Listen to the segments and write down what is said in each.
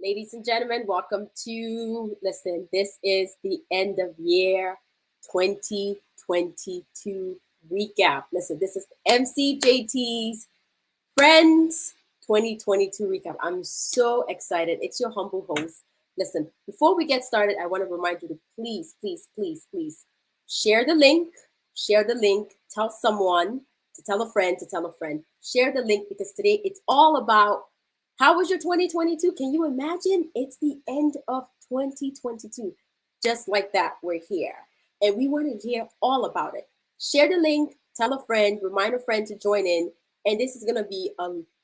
Ladies and gentlemen, welcome to, listen, this is the end of year 2022 recap. Listen, this is MCJT's Friends 2022 recap. I'm so excited. It's your humble host. Listen, before we get started, I want to remind you to please, please, please, please share the link. Share the link. Tell someone to tell a friend to tell a friend. Share the link because today it's all about how was your 2022? Can you imagine? It's the end of 2022. Just like that, we're here. And we want to hear all about it. Share the link, tell a friend, remind a friend to join in. And this is gonna be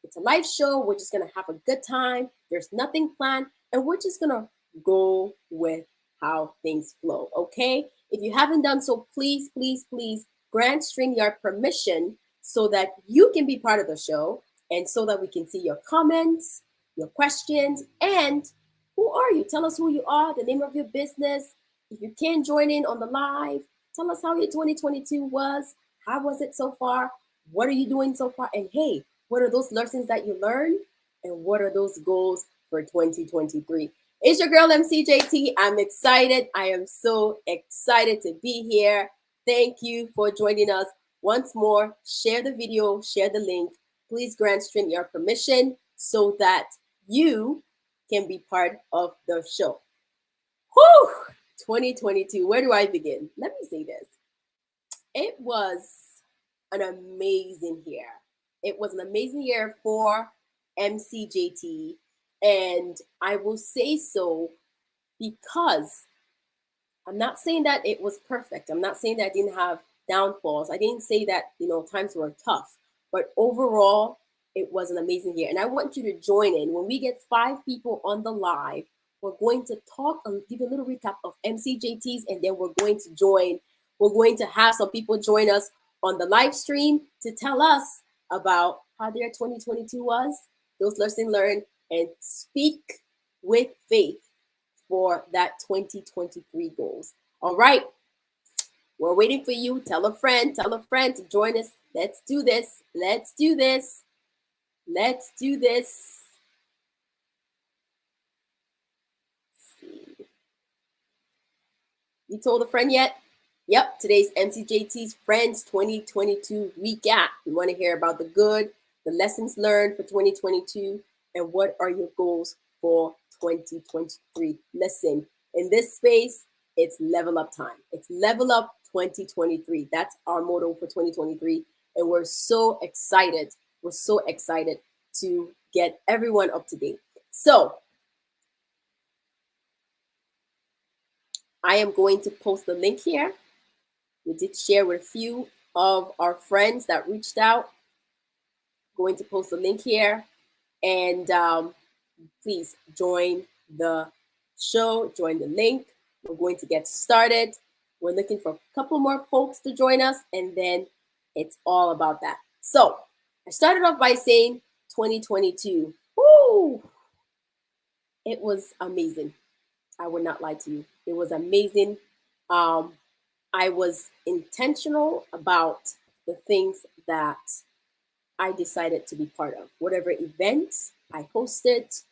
it's a live show. We're just gonna have a good time. There's nothing planned, and we're just gonna go with how things flow. Okay. If you haven't done so, please, please, please grant StreamYard permission so that you can be part of the show and so that we can see your comments, your questions, and who are you? Tell us who you are, the name of your business. If you can join in on the live, tell us how your 2022 was. How was it so far? What are you doing so far? And hey, what are those lessons that you learned? And what are those goals for 2023? It's your girl MCJT. I'm excited. I am so excited to be here. Thank you for joining us. Once more, share the video, share the link. Please grant StreamYard permission so that you can be part of the show. Whew! 2022. Where do I begin? Let me say this. It was an amazing year. It was an amazing year for MCJT. And I will say so because I'm not saying that it was perfect. I'm not saying that I didn't have downfalls. I didn't say that, times were tough. But overall, it was an amazing year. And I want you to join in. When we get 5 people on the live, we're going to talk and give a little recap of MCJTs, and then we're going to join. We're going to have some people join us on the live stream to tell us about how their 2022 was, those lessons learned, and speak with faith for that 2023 goals. All right. We're waiting for you. Tell a friend to join us. Let's do this. Let's do this. Let's do this. Let's see. You told a friend yet? Yep, today's MCJT's Friends 2022 recap. We want to hear about the good, the lessons learned for 2022, and what are your goals for 2023. Listen, in this space, it's level up time. It's level up 2023. That's our motto for 2023. And we're so excited. We're so excited to get everyone up to date. So I am going to post the link here. We did share with a few of our friends that reached out. Going to post the link here. And please join the show, join the link. We're going to get started. We're looking for a couple more folks to join us, and then it's all about that. So I started off by saying 2022. Woo! It was amazing. I would not lie to you. It was amazing. I was intentional about the things that I decided to be part of. Whatever events I hosted,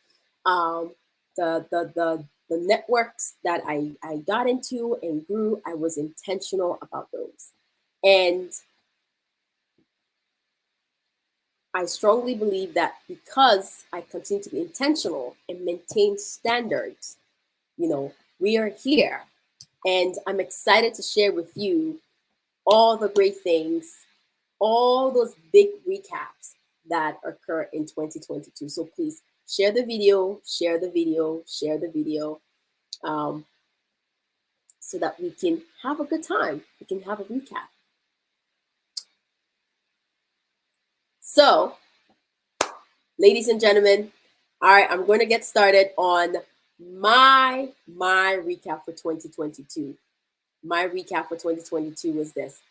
the networks that I got into and grew, I was intentional about those. And I strongly believe that because I continue to be intentional and maintain standards, we are here. And I'm excited to share with you all the great things, all those big recaps that occur in 2022. So please share the video, share the video, share the video, so that we can have a good time. We can have a recap. So, ladies and gentlemen, all right, I'm going to get started on my recap for 2022. My recap for 2022 is this.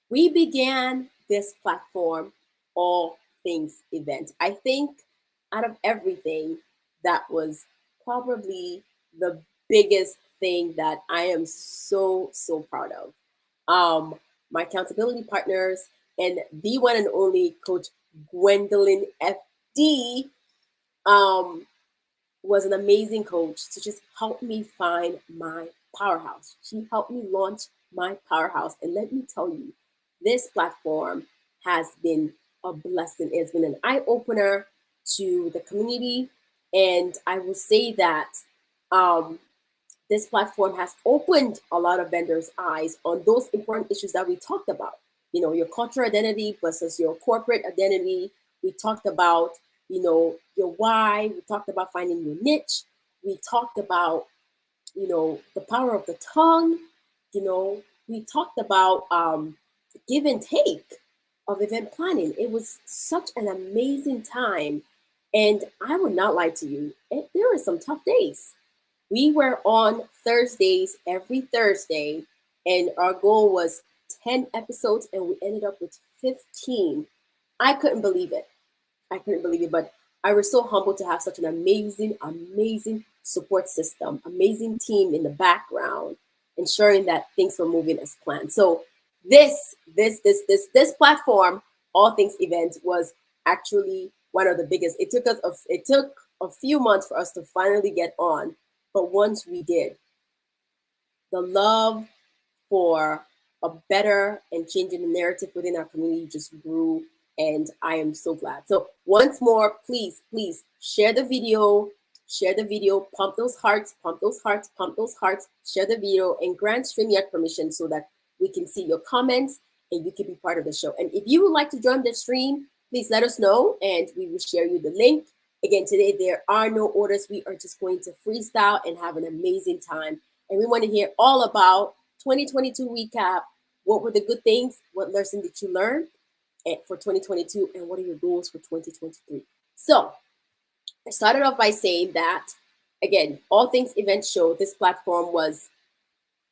We began this platform, All Things Event. I think out of everything, that was probably the biggest thing that I am so proud of. My accountability partners and the one and only Coach Gwendolyn FD was an amazing coach to just help me find my powerhouse. She helped me launch my powerhouse. And let me tell you, this platform has been a blessing. It's been an eye opener to the community. And I will say that um, this platform has opened a lot of vendors' eyes on those important issues that we talked about. You know, your cultural identity versus your corporate identity. We talked about, you know, your why. We talked about finding your niche. We talked about, you know, the power of the tongue. You know, we talked about give and take of event planning. It was such an amazing time. And I would not lie to you, there were some tough days. We were on Thursdays every Thursday, and our goal was 10 episodes, and we ended up with 15. I couldn't believe it. I couldn't believe it, but I was so humbled to have such an amazing, amazing support system, amazing team in the background, ensuring that things were moving as planned. So this platform, All Things Event, was actually one of the biggest. It took a few months for us to finally get on, but once we did, the love for a better and changing the narrative within our community just grew, and I am so glad. So once more, please, please share the video, pump those hearts, pump those hearts, pump those hearts, share the video, and grant StreamYard permission so that we can see your comments and you can be part of the show. And if you would like to join the stream, please let us know and we will share you the link. Again, today there are no orders. We are just going to freestyle and have an amazing time. And we want to hear all about 2022 recap. What were the good things? What lesson did you learn for 2022? And what are your goals for 2023? So I started off by saying that, again, All Things Event Show, this platform was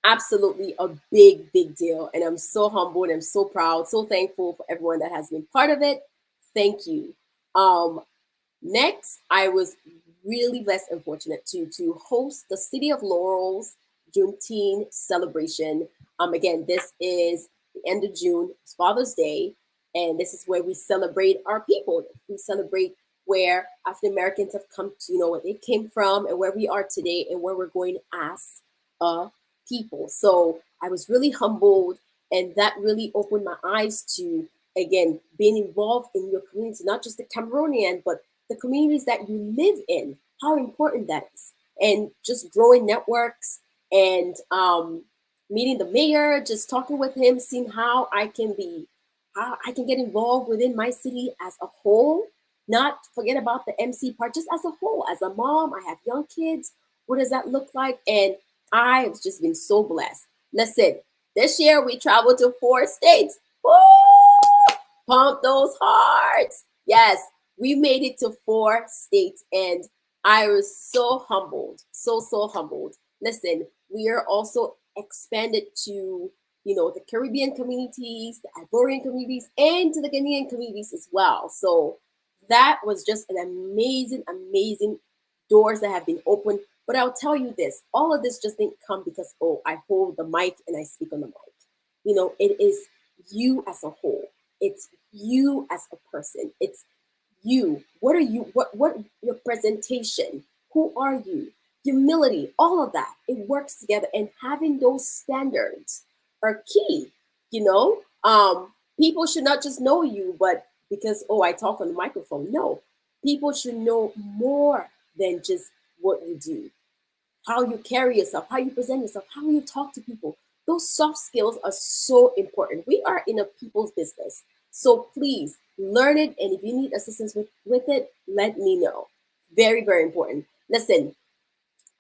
absolutely a big, big deal. And I'm so humbled. I'm so proud, so thankful for everyone that has been part of it. Thank you. Next, I was really blessed and fortunate to host the City of Laurel's Juneteenth celebration. Again, this is the end of June, it's Father's Day, and this is where we celebrate our people. We celebrate where African Americans have come to, you know, where they came from and where we are today and where we're going as a people. So I was really humbled, and that really opened my eyes to, again, being involved in your community, not just the Cameroonian, but the communities that you live in, how important that is. And just growing networks and meeting the mayor, just talking with him, seeing how I can get involved within my city as a whole, not forget about the MCee part, just as a whole. As a mom, I have young kids. What does that look like? And I've just been so blessed. Listen, this year we traveled to 4 states. Woo! Pump those hearts. Yes, we made it to 4 states, and I was so humbled, so humbled. Listen, we are also expanded to, you know, the Caribbean communities, the Ivorian communities, and to the Ghanaian communities as well. So that was just an amazing, amazing doors that have been opened. But I'll tell you this, all of this just didn't come because, oh, I hold the mic and I speak on the mic. You know, it is you as a whole. It's you as a person. It's you. What are you? What your presentation? Who are you? Humility, all of that. It works together, and having those standards are key. You know, people should not just know you, but because, oh, I talk on the microphone. No, people should know more than just what you do, how you carry yourself, how you present yourself, how you talk to people. Those soft skills are so important. We are in a people's business. So please learn it. And if you need assistance with it, let me know. Very, very important. Listen,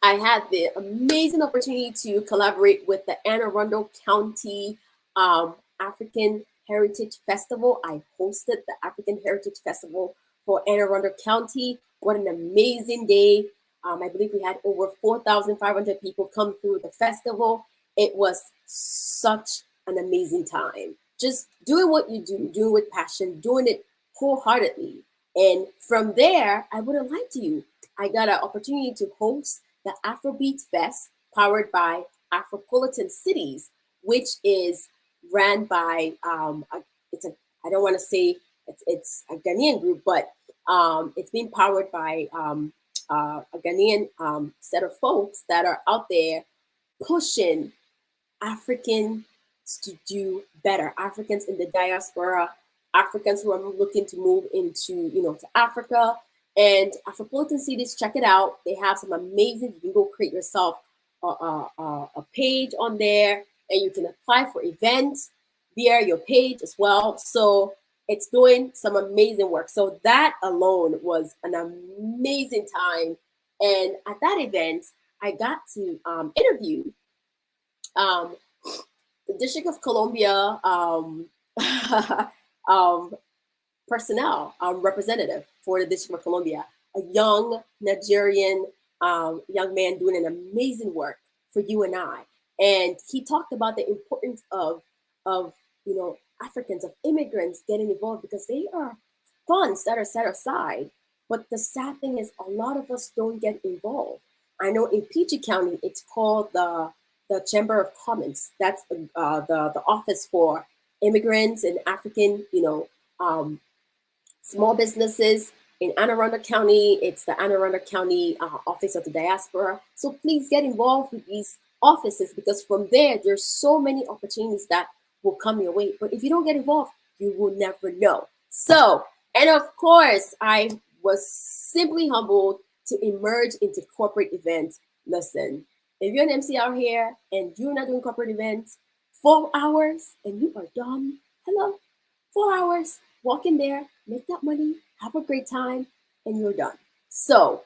I had the amazing opportunity to collaborate with the Anne Arundel County African Heritage Festival. I hosted the African Heritage Festival for Anne Arundel County. What an amazing day. I believe we had over 4,500 people come through the festival. It was such an amazing time. Just doing what you do, doing with passion, doing it wholeheartedly. And from there, I wouldn't lie to you. I got an opportunity to host the Afrobeat Fest powered by Afropolitan Cities, which is ran by I don't want to say it's a Ghanaian group, but It's being powered by a Ghanaian set of folks that are out there pushing Africans to do better. Africans in the diaspora, Africans who are looking to move into, to Africa. And Afropolitan Cities, check it out. They have some amazing, you can go create yourself a page on there and you can apply for events via your page as well. So it's doing some amazing work. So that alone was an amazing time. And at that event, I got to interview um, the District of Columbia um, personnel representative for the District of Columbia, a young Nigerian young man doing an amazing work for you and I. And he talked about the importance of Africans, of immigrants getting involved because they are funds that are set aside. But the sad thing is, a lot of us don't get involved. I know in PG County, it's called the Chamber of Commerce. That's the office for immigrants and African, small businesses. In Anne Arundel County, it's the Anne Arundel County Office of the Diaspora. So please get involved with these offices because from there, there's so many opportunities that will come your way. But if you don't get involved, you will never know. So, and of course, I was simply humbled to emerge into corporate events. Listen, if you're an MC out here and you're not doing corporate events, 4 hours and you are done. Hello, 4 hours, walk in there, make that money, have a great time, and you're done. So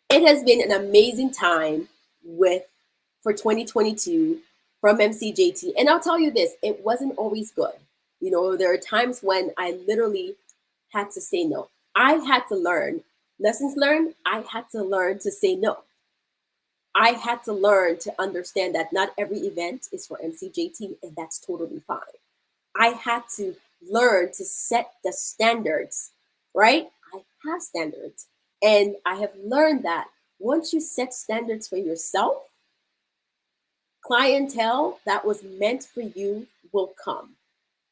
it has been an amazing time for 2022 from MCJT. And I'll tell you this, it wasn't always good. There are times when I literally had to say no. I had to learn, lessons learned, I had to learn to say no. I had to learn to understand that not every event is for MCJT, and that's totally fine. I had to learn to set the standards, right? I have standards. And I have learned that once you set standards for yourself, clientele that was meant for you will come.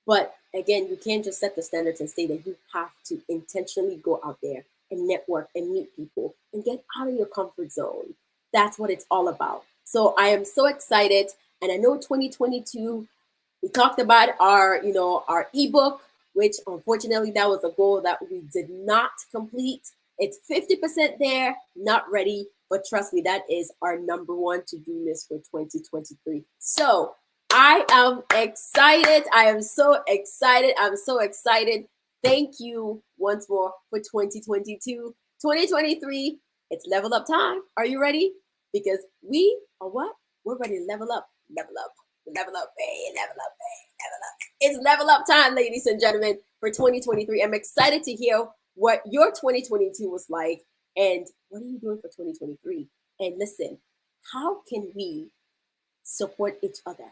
But again, you can't just set the standards and say that you have to intentionally go out there and network and meet people and get out of your comfort zone. That's what it's all about. So I am so excited. And I know 2022, we talked about our ebook, which unfortunately that was a goal that we did not complete. It's 50% there, not ready, but trust me, that is our number one to-do list for 2023. So I am excited. I am so excited. I'm so excited. Thank you once more for 2022. 2023, it's level up time. Are you ready? Because we are what? We're ready to level up, level up. Level up, hey, level up, hey, level up. It's level up time, ladies and gentlemen, for 2023. I'm excited to hear what your 2022 was like and what are you doing for 2023? And listen, how can we support each other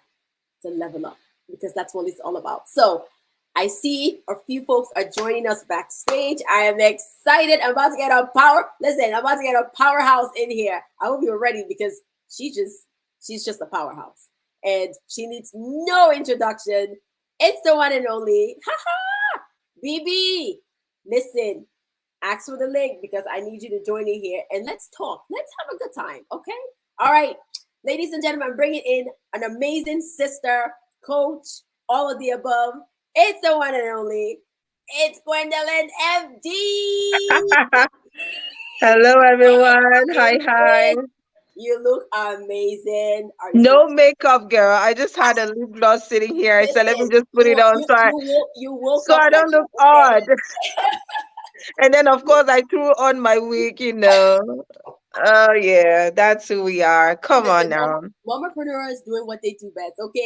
to level up? Because that's what it's all about. So I see a few folks are joining us backstage. I am excited. I'm about to get a powerhouse in here. I hope you're ready because she's just a powerhouse. And she needs no introduction. It's the one and only, BB. Listen, ask for the link because I need you to join in here and let's talk. Let's have a good time, okay? All right, ladies and gentlemen, I'm bringing in an amazing sister, coach, all of the above. It's the one and only. It's Gwendolyn FD. Hello, everyone. Hi. You look amazing. No makeup, girl. I just had a lip gloss sitting here, so let me Listen, just put it on you woke so up I like don't look that, odd. And then, of course, I threw on my wig. Oh yeah, that's who we are. Come on Listen, now. mompreneur is doing what they do best, okay?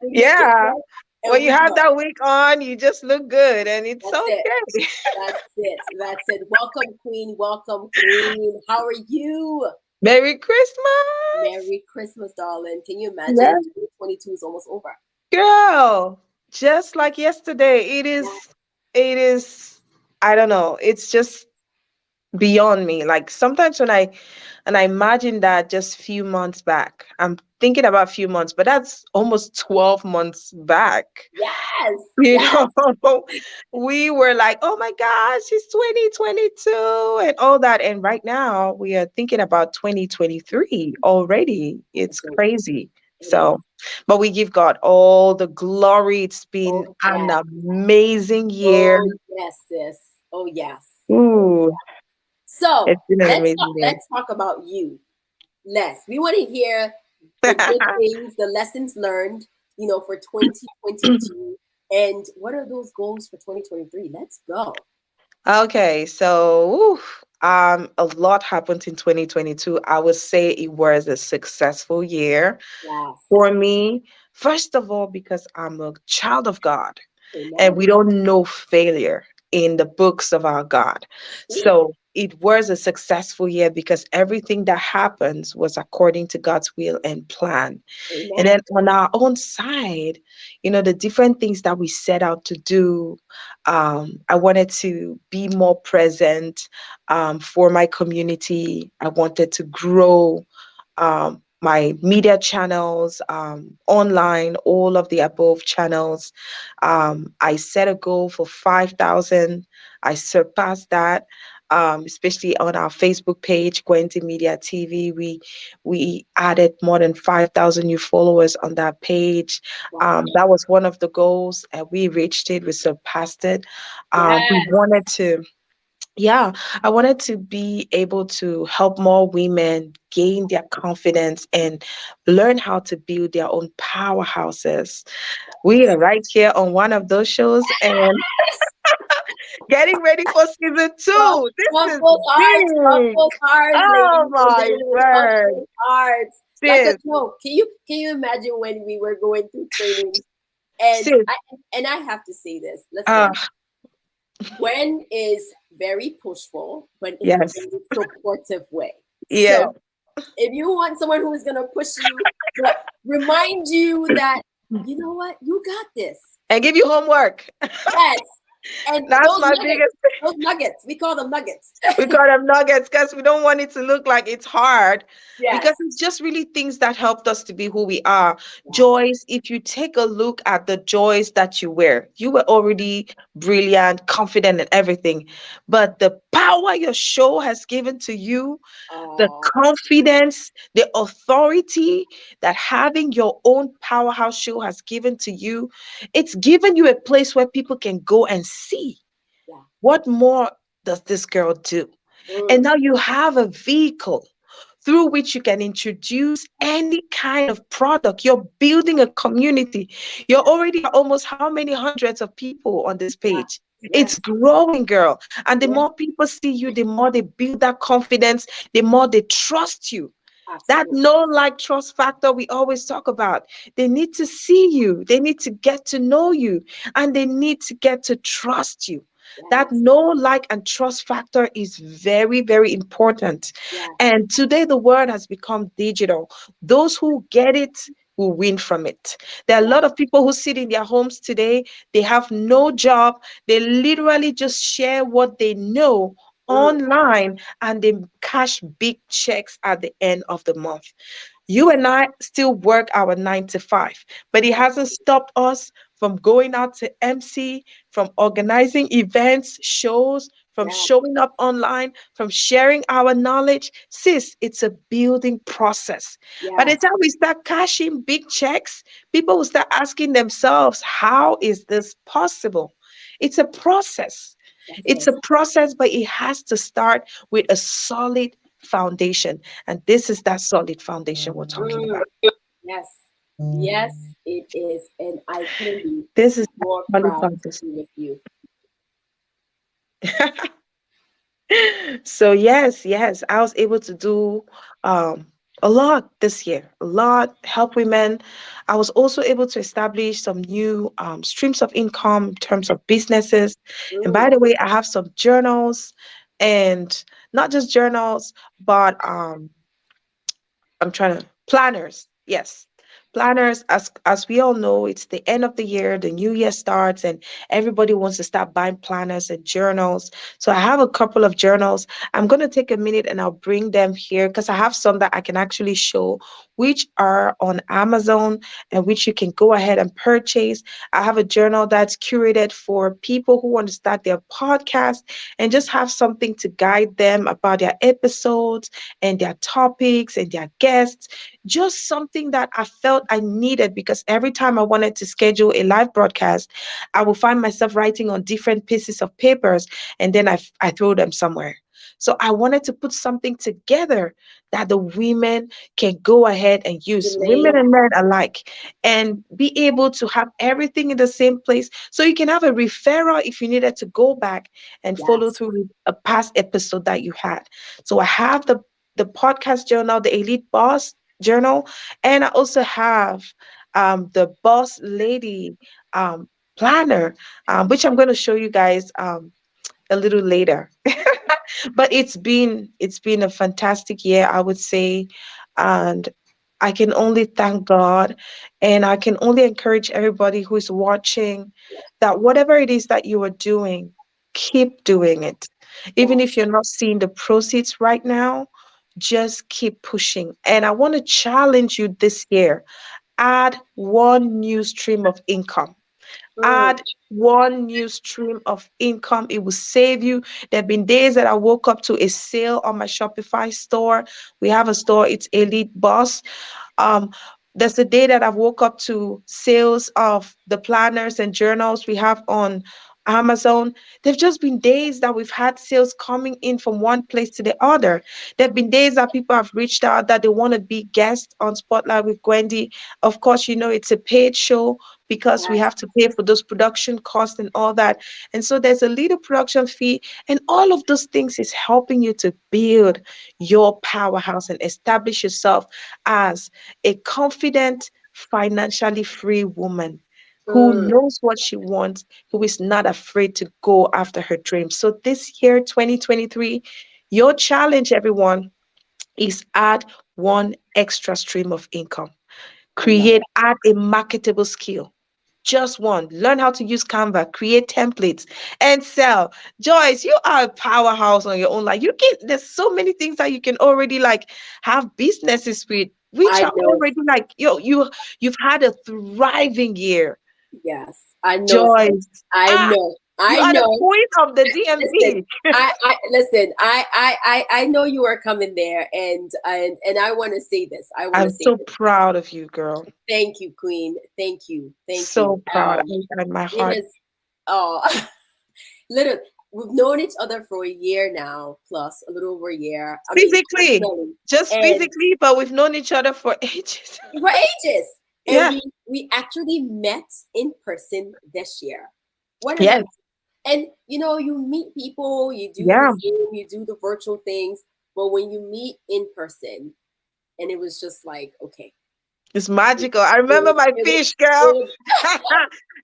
We make it Yeah. work and When you we have go. that wig on, you just look good, and it's That's it. okay. That's it. That's it. Welcome, Queen. Welcome, Queen. How are you? Merry Christmas. Merry Christmas, darling. Can you imagine? Yeah, 2022 is almost over. girl. Just like yesterday, it Yeah. is. It is. I don't know. It's just beyond me. Like sometimes when I imagine that just few months back, I'm thinking about few months, but that's almost 12 months back. Yes, You yes. know, we were like, oh my gosh, it's 2022 and all that. And right now we are thinking about 2023 already. It's Listen, crazy. it is. So, but we give God all the glory. It's been Oh an yes. amazing year. Oh yes, sis. Oh yes. Oh Ooh, yes. So it's been an amazing year. let's talk about you. Les, we want to hear the good things, the lessons learned, for 2022. And what are those goals for 2023? Let's go. Okay, so a lot happened in 2022. I would say it was a successful year Yes. for me. First of all, because I'm a child of God and Amen. we don't know failure in the books of our God. True. So it was a successful year because everything that happens was according to God's will and plan. And Amen. then on our own side, the different things that we set out to do, I wanted to be more present for my community. I wanted to grow my media channels, online, all of the above channels. I set a goal for 5,000. I surpassed that. Especially on our Facebook page, Gwenti Media TV, we added more than 5,000 new followers on that page. Wow. That was one of the goals, and we reached it. We surpassed it. We Yes. wanted to yeah, I wanted to be able to help more women gain their confidence and learn how to build their own powerhouses. We are right here on one of those shows and getting ready for season Pump, two. This is pump big. those hearts, Oh ladies and my gentlemen. Pump word. those hearts. Like a Sis, joke. Can you imagine when we were going through training? And sis. I have to say this. Uh, Listen, Gwen is very pushful, but in a yes. very supportive way. Yes. So if you want someone who is going to push you, but remind you that, you know what, you got this. And give you homework. Yes. And That's my biggest. those nuggets, we call them nuggets. We call them nuggets because we don't want it to look like it's hard, Yes. because it's just really things that helped us to be who we are. Yes. Joyce, if you take a look at the joys that you wear, you were already brilliant, confident, and everything. But the power your show has given to you, the Oh, confidence, the authority that having your own powerhouse show has given to you, it's given you a place where people can go and see yeah. what more does this girl do? And Mm, now you have a vehicle through which you can introduce any kind of product. You're building a community. You're yes. already at almost how many hundreds of people on this Yes. page? It's Yes. growing, girl. And the Yes. more people see you, the more they build that confidence, the more they trust you. That Absolutely. know, like, trust factor we always talk about. They need to see you, they need to get to know you, and they need to get to trust you. That Yes. know, like, and trust factor is very, very important. Yes. And today, the world has become digital. Those who get it will win from it. There are a Yes. lot of people who sit in their homes today, they have no job, they literally just share what they know Mm, online and they cash big checks at the end of the month. You and I still work our 9 to 5, but it hasn't stopped us from going out to MC, from organizing events, shows, from yes. showing up online, from sharing our knowledge. Sis, it's a building process. By the Yes. time we start cashing big checks, people will start asking themselves, how is this possible? It's a process. Yes, it It's a is. process, but it has to start with a solid foundation. And this is that solid foundation we're talking Mm, about. yes. Yes, it is. And I couldn't be This is that more solid proud to foundation. be with you. So yes, yes, I was able to do um a lot this year, a lot, help women. I was also able to establish some new streams of income in terms of businesses. And Mm, by the way, I have some journals, and not just journals, but I'm trying to planners. Yes, Planners, as we all know, it's the end of the year, the new year starts, and everybody wants to start buying planners and journals. So I have a couple of journals. I'm going to take a minute and I'll bring them here because I have some that I can actually show, which are on Amazon and which you can go ahead and purchase. I have a journal that's curated for people who want to start their podcast and just have something to guide them about their episodes and their topics and their guests, just something that I felt I needed because every time I wanted to schedule a live broadcast, I would find myself writing on different pieces of papers and then I throw them somewhere. So I wanted to put something together that the women can go ahead and use, women Delay. and men alike, and be able to have everything in the same place. So you can have a referral if you needed to go back and follow Yes. through with a past episode that you had. So I have the podcast journal, the Elite Boss journal, and I also have the Boss Lady um, planner, which I'm going to show you guys a little later. But it's been a fantastic year, I would say, and I can only thank God, and I can only encourage everybody who is watching that whatever it is that you are doing, keep doing it. Even if Yes. you're not seeing the proceeds right now, just keep pushing. And I want to challenge you this year, add one new stream of income. Mm, Add one new stream of income. It will save you. There have been days that I woke up to a sale on my Shopify store. We have a store, it's Elite Boss. um, there's a day that I've woke up to sales of the planners and journals we have on Amazon. There've just been days that we've had sales coming in from one place to the other. There've been days that people have reached out that they want to be guests on Spotlight with Gwendy. Of course, it's a paid show because we yes. have to pay for those production costs and all that. And so there's a little production fee, and all of those things is helping you to build your powerhouse and establish yourself as a confident, financially free woman who Mm, knows what she wants, who is not afraid to go after her dreams. So this year, 2023, your challenge, everyone, is add one extra stream of income. I love Create, it. add a marketable skill. Just one. Learn how to use Canva, create templates, and sell. Joyce, you are a powerhouse on your own. Like there's so many things that you can already like have businesses with, which I are know. already like you've had a thriving year. Yes. I know. Sis. Joyce, I ah, know. you I are the know. queen of the Listen, DMV. I listen. I know you are coming there, and I want to say this. I want to I'm say so this. proud of you, girl. Thank you, Queen. Thank you. Thank you. So proud. In my It heart. is. Oh, little. We've known each other for a year now, plus a little over a year. I mean, Physically, personally, just and physically, but we've known each other for ages. for ages. And Yeah. we actually met in person this year. What an Yes. amazing. And you meet people, you do the Yeah. Zoom, you do the virtual things, but when you meet in person, and it was just like, okay, It's magical. I it remember was, my it was, fish, it girl. was,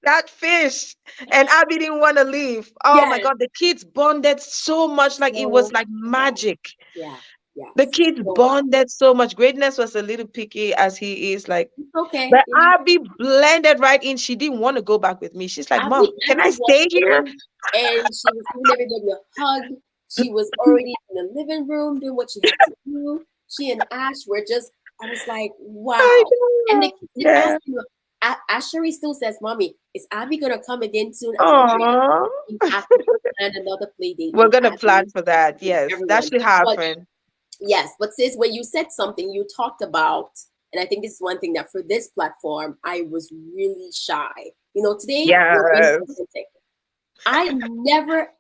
That fish. And Abby didn't want to leave. Oh my yes, God. The kids bonded so much. Like it was so like yeah, magic. yeah, The yes. kids So bonded so much. Greatness was a little picky as he is. Like, it's okay. but Abby blended right in. She didn't want to go back with me. She's like, Mom, can I Abby stay walked here? in and she was giving everybody a hug. She was already in the living room doing what she had to do. She and Ash were just, I was like, I wow. And the know. kids keep Yeah. asking her, Ashery still says, Mommy, is Abby going to come again soon? I'm like, yeah, Aw. we have to plan another play date We're with gonna Abby plan for that. and Yes, that everyone. should But happen. yes, but sis, when you said something, you talked about, and I think this is one thing that for this platform, I was really shy. Today we're being Yes. authentic. I never,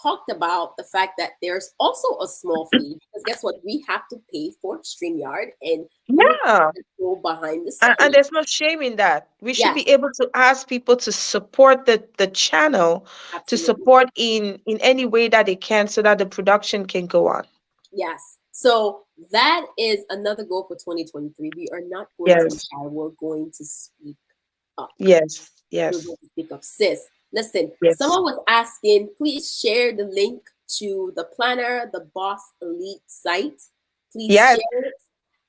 talked about the fact that there's also a small fee because guess what? We have to pay for StreamYard and other things Yeah. that go behind the And scene. there's no shame in that. We should Yes, be able to ask people to support the channel, to absolutely. support in any way that they can so that the production can go on. Yes. So that is another goal for 2023. We are not going to be Yes. shy. We're going to speak up. Yes. We're Yes. going to speak up. Sis, listen, Yes. someone was asking, please share the link to the Planner, the Boss Elite site. Please Yes. share it.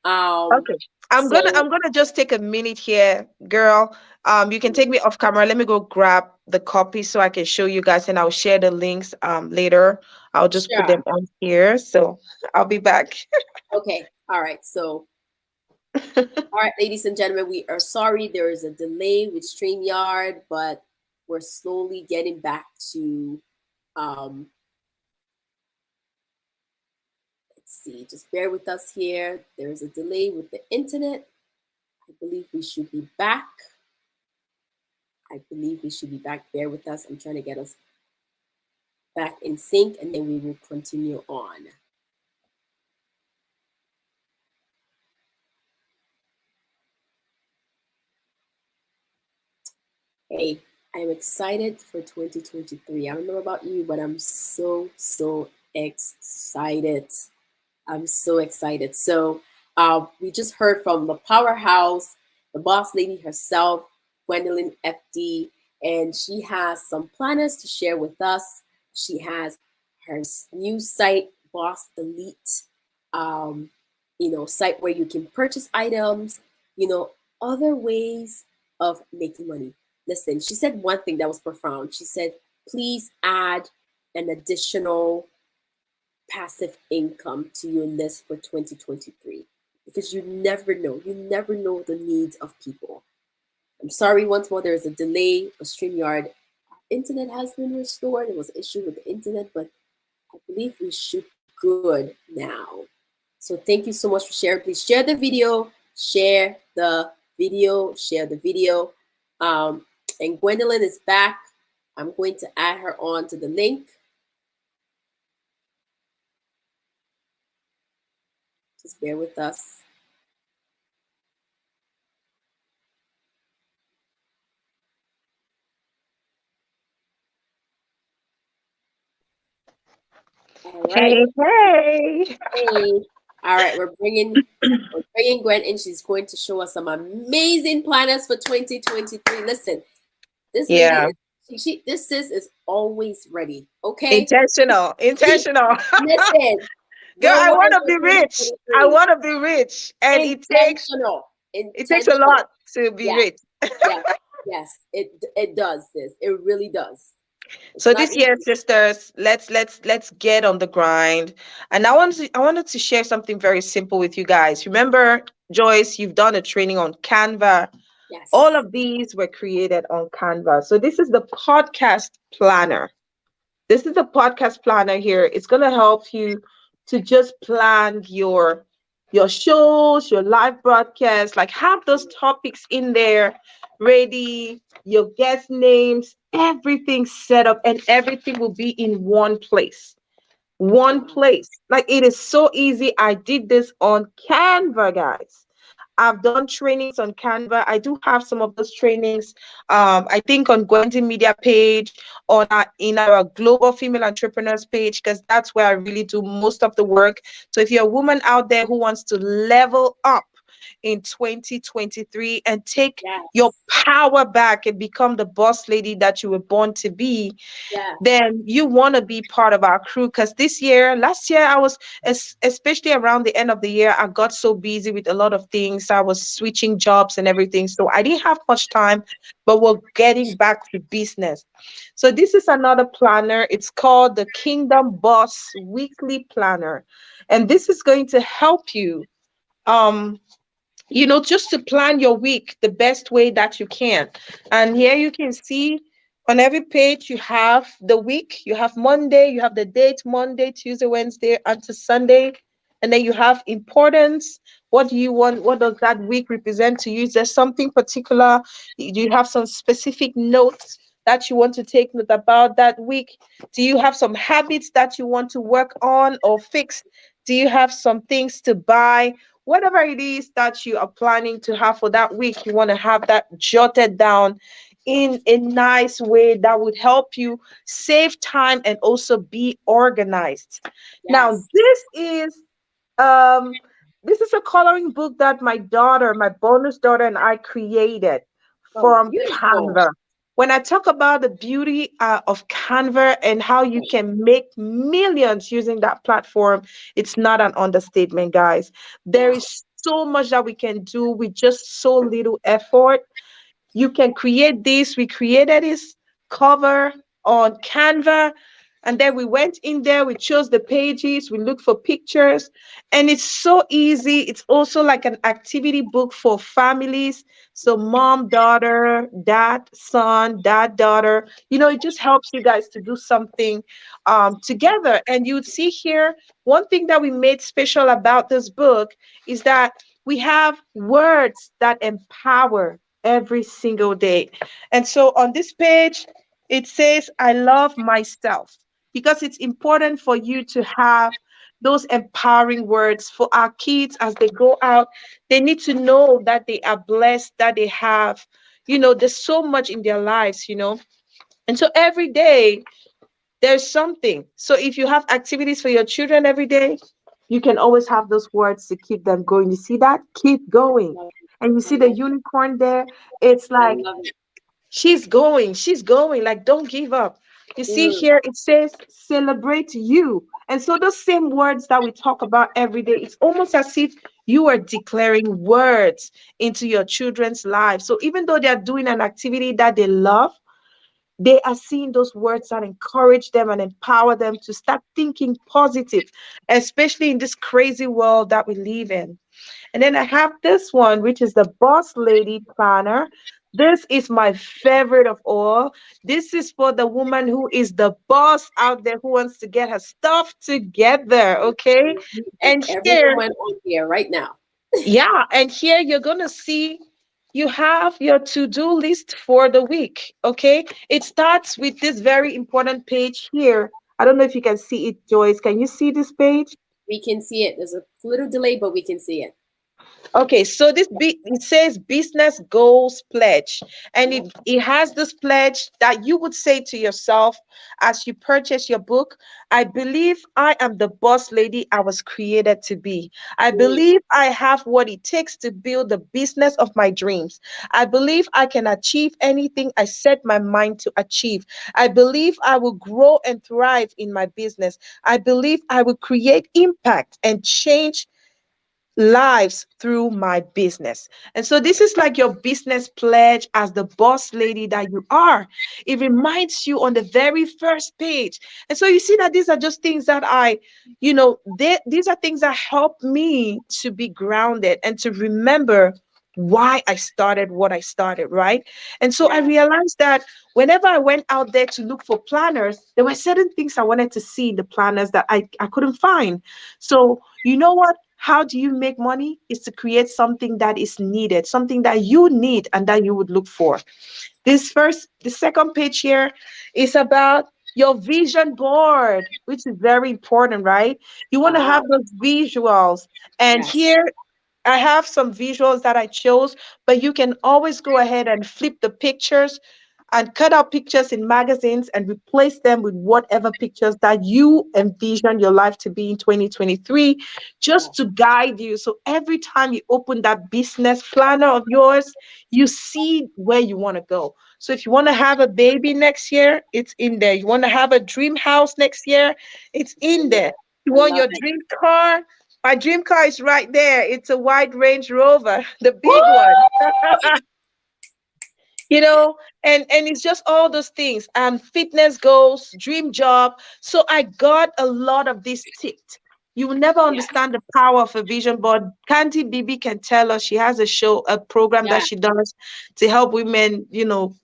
Um, Okay. I'm gonna so I'm gonna just take a minute here, girl. You can take me off camera. Let me go grab the copy so I can show you guys, and I'll share the links later. I'll just put them sure. on here. So I'll be back. Okay. All right. So, all right, ladies and gentlemen, we are sorry there is a delay with StreamYard, but we're slowly getting back to, um, let's see, just bear with us here. There is a delay with the internet. I believe we should be back. I believe we should be back. Bear with us. I'm trying to get us back in sync and then we will continue on. Hey, I'm excited for 2023. I don't know about you, but I'm so excited. I'm so excited. So, we just heard from the powerhouse, the boss lady herself, Gwendolyn FD, and she has some planners to share with us. She has her new site, Boss Elite, um, site where you can purchase items, you know, other ways of making money. Listen, she said one thing that was profound. She said, please add an additional passive income to your list for 2023 because you never know. You never know the needs of people. I'm sorry once more, there is a delay. A StreamYard internet has been restored. There was an issue with the internet, but I believe we should be good now. So thank you so much for sharing. Please share the video, share the video, share the video. And Gwendolyn is back. I'm going to add her on to the link. Just bear with us. All right. Hey, hey. Hey. All right, we're bringing Gwen in. She's going to show us some amazing planners for 2023. Listen, this lady Yeah. is this sis is always ready. Okay? Intentional. Intentional. Listen, Girl, your I word want to for be rich. I 2023. want to be rich. And Intentional. it takes a Intentional. lot to be Yes, rich. yes, yes. It does, sis. It really does. It's So not this year, easy. sisters, let's get on the grind. And I wanted to share something very simple with you guys. Remember, Joyce, you've done a training on Canva. All Yes. of these were created on Canva. So this is the podcast planner. This is a podcast planner here. It's going to help you to just plan your shows, your live broadcasts, like have those topics in there ready, your guest names, everything set up, and everything will be in one place. One Wow. place. Like it is so easy. I did this on Canva, guys. I've done trainings on Canva. I do have some of those trainings. I think on Gwendy Media page, on in our Global Female Entrepreneurs page, because that's where I really do most of the work. So if you're a woman out there who wants to level up in 2023 and take your Yes. power back and become the boss lady that you were born to be, Yes. then you want to be part of our crew. Because last year, I was, especially around the end of the year, I got so busy with a lot of things. I was switching jobs and everything. So I didn't have much time, but we're getting back to business. So this is another planner. It's called the Kingdom Boss Weekly Planner. And this is going to help you. Um, just to plan your week the best way that you can. And here you can see on every page you have the week, you have Monday, you have the date Monday, Tuesday, Wednesday, until Sunday. And then you have importance. What do you want? What does that week represent to you? Is there something particular? Do you have some specific notes that you want to take note about that week? Do you have some habits that you want to work on or fix? Do you have some things to buy? Whatever it is that you are planning to have for that week, you want to have that jotted down in a nice way that would help you save time and also be organized. Now, Yes. um this is a coloring book that my bonus daughter and I created Oh, from beautiful. Canva. When I talk about the beauty of Canva and how you can make millions using that platform, it's not an understatement, guys. There Wow. is so much that we can do with just so little effort. You can create this. We created this cover on Canva. And then we went in there, we chose the pages, we looked for pictures, and it's so easy. It's also like an activity book for families. So, mom, daughter, dad, son, dad, daughter, it just helps you guys to do something together. And you would see here one thing that we made special about this book is that we have words that empower every single day. And so on this page, it says, I love myself, because it's important for you to have those empowering words for our kids as they go out. They need to know that they are blessed, that they have, there's so much in their lives. And so every day there's something. So if you have activities for your children every day, you can always have those words to keep them going. You see that? Keep going. Love it. And you I see the love it. unicorn there? It's I like, love it. she's going, like, don't give up. You see Mm, here, it says, celebrate you. And so those same words that we talk about every day, it's almost as if you are declaring words into your children's lives. So even though they're doing an activity that they love, they are seeing those words that encourage them and empower them to start thinking positive, especially in this crazy world that we live in. And then I have this one, which is the Boss Lady Planner. This is my favorite of all. This is for the woman who is the boss out there, who wants to get her stuff together. Okay. and And every here, woman on here right now. yeah, and here you're going to see you have your to-do list for the week. Okay. It starts with this very important page here. I don't know if you can see it, Joyce. Can you see this page? We can see it. There's a little delay, but we can see it. Okay, so it says business goals pledge, and Yep. it has this pledge that you would say to yourself as you purchase your book. I believe I am the boss lady I was created to be. I Mm, believe I have what it takes to build the business of my dreams. I believe I can achieve anything I set my mind to achieve. I believe I will grow and thrive in my business. I believe I will create impact and change lives through my business. And so this is like your business pledge as the boss lady that you are. It reminds you on the very first page. And so you see that these are just things that these are things that help me to be grounded and to remember why I started what I started, right? And so I yeah. realized that whenever I went out there to look for planners, there were certain things I wanted to see in the planners that I couldn't find. So, you know what? How do you make money? Is to create something that is needed, something that you need and that you would look for. The second page here is about your vision board, which is very important, right? You want to Ah, have those visuals. And yes. here I have some visuals that I chose, but you can always go ahead and flip the pictures and cut out pictures in magazines and replace them with whatever pictures that you envision your life to be in 2023, just Yes. to guide you. So every time you open that business planner of yours, you see where you want to go. So if you want to have a baby next year, it's in there. You want to have a dream house next year, it's It's in in there. there. You I want love your it. dream car? My dream car is right there. It's a white Range Rover, the big one. Woo! you know and it's just all those things, and fitness goals, dream job. So I got a lot of these tips. You will never Yes. understand the power of a vision board. Candy Bibi can tell us. She has a program that Yeah. she does to help women,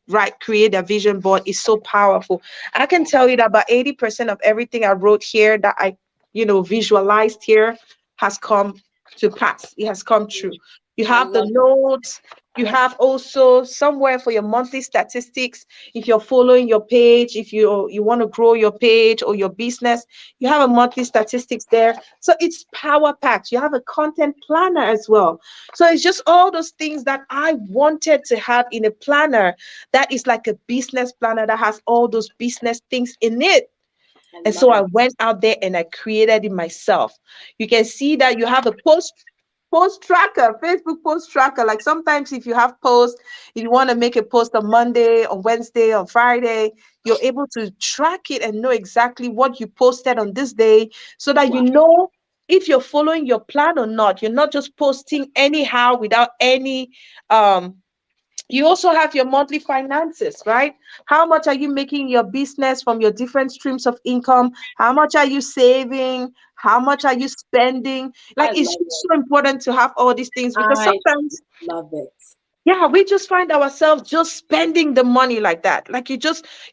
right, create a vision board. Is so powerful. I can Yes. tell you that about 80% of everything I wrote here, that I visualized here, has come to pass. It has come Mm, true. You I have the love it. notes. You have also somewhere for your monthly statistics. If you're following your page, if you want to grow your page or your business, you have a monthly statistics there. So it's power packed. You have a content planner as well. So it's just all those things that I wanted to have in a planner that is like a business planner that has all those business things in it. I And love so I it. went out there and I created it myself. You can see that you have a post tracker, Facebook post tracker. Like sometimes if you have posts, if you want to make a post on Monday, on Wednesday, on Friday, you're able to track it and know exactly what you posted on this day, so that you Wow. know if you're following your plan or not. You're not just posting anyhow without any you also have your monthly finances, right? How much are you making your business from your different streams of income? How much are you saving? How much are you spending? I Like, it's love just it. so important to have all these things, because I sometimes, love it. yeah, we just find ourselves just spending the money like that. Like, you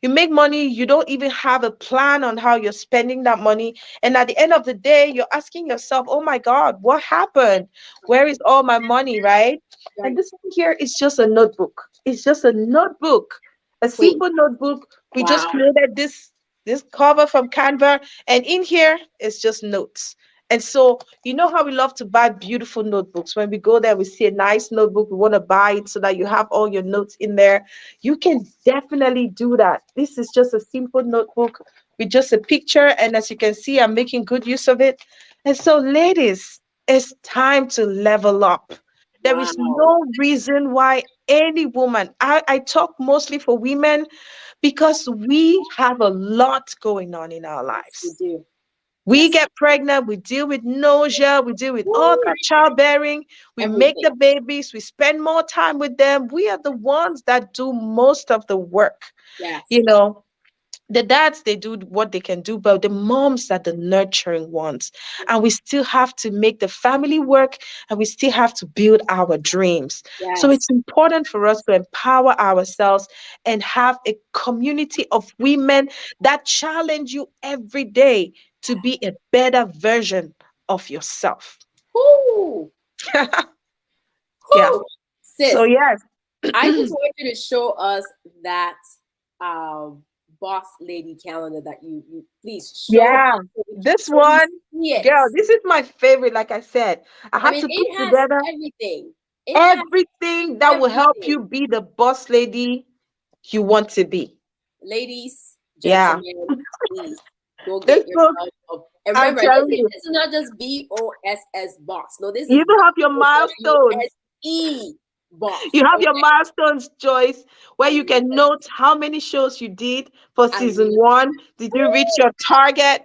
make money, you don't even have a plan on how you're spending that money. And at the end of the day, you're asking yourself, oh my God, what happened? Where is all my money, right? And Right. this one here is just a notebook. It's just a notebook, a Queen. simple notebook. We just Wow. created this cover from Canva, and in here is just notes. And so, you know how we love to buy beautiful notebooks. When we go there, we see a nice notebook, we want to buy it so that you have all your notes in there. You can definitely do that. This is just a simple notebook with just a picture. And as you can see, I'm making good use of it. And so, ladies, it's time to level up. There is Wow. no reason why any woman, I talk mostly for women, because we have a lot going on in our Yes, we lives. do. We Yes. get pregnant, we deal with nausea, we deal with all Woo. that childbearing, we make Everything. the babies, we spend more time with them. We are the ones that do most of the work, Yes. you know. The dads, they do what they can do, but the moms are the nurturing ones. And we still have to make the family work, and we still have to build our dreams. So Yes. it's important for us to empower ourselves and have a community of women that challenge you every day to be a better version of yourself. Woo. Yeah. Woo. So, Sis, yes. I just want you to show us that um, boss lady calendar that you please show Yeah. us This so we one, see it. girl, this is my favorite. Like I said, I I had mean, to put it has together everything. It has everything that will help everything. you be the boss lady you want to be. Ladies, Yeah. gentlemen, please go This get book, yourself a. And I'm remember, this telling is, you, this is not just BOSS boss. No, this you is even have your milestones. BOWSE boss. You have your Okay, milestones, Joyce, where I you love can it. note how many shows you did for I season love. one. Did you reach your target?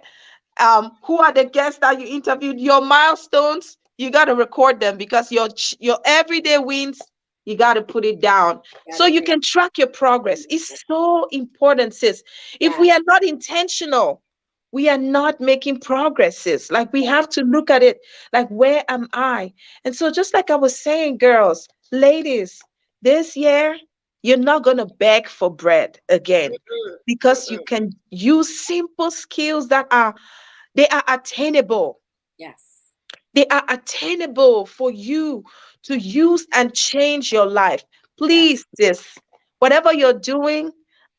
Who are the guests that you interviewed? Your milestones, you got to record them, because your everyday wins, you got to put it down so Gotta you put it. can track your progress. It's so important, sis. If we Yes. are not intentional, we are not making progresses. Like, we have to look at it like, where am I? And so, just like I was saying, girls, ladies, this year you're not going to beg for bread again, Mm-mm, because you mm-mm. can use simple skills that are, they are attainable. Yes. They are attainable for you to use and change your life. Yes. Please, this, whatever you're doing,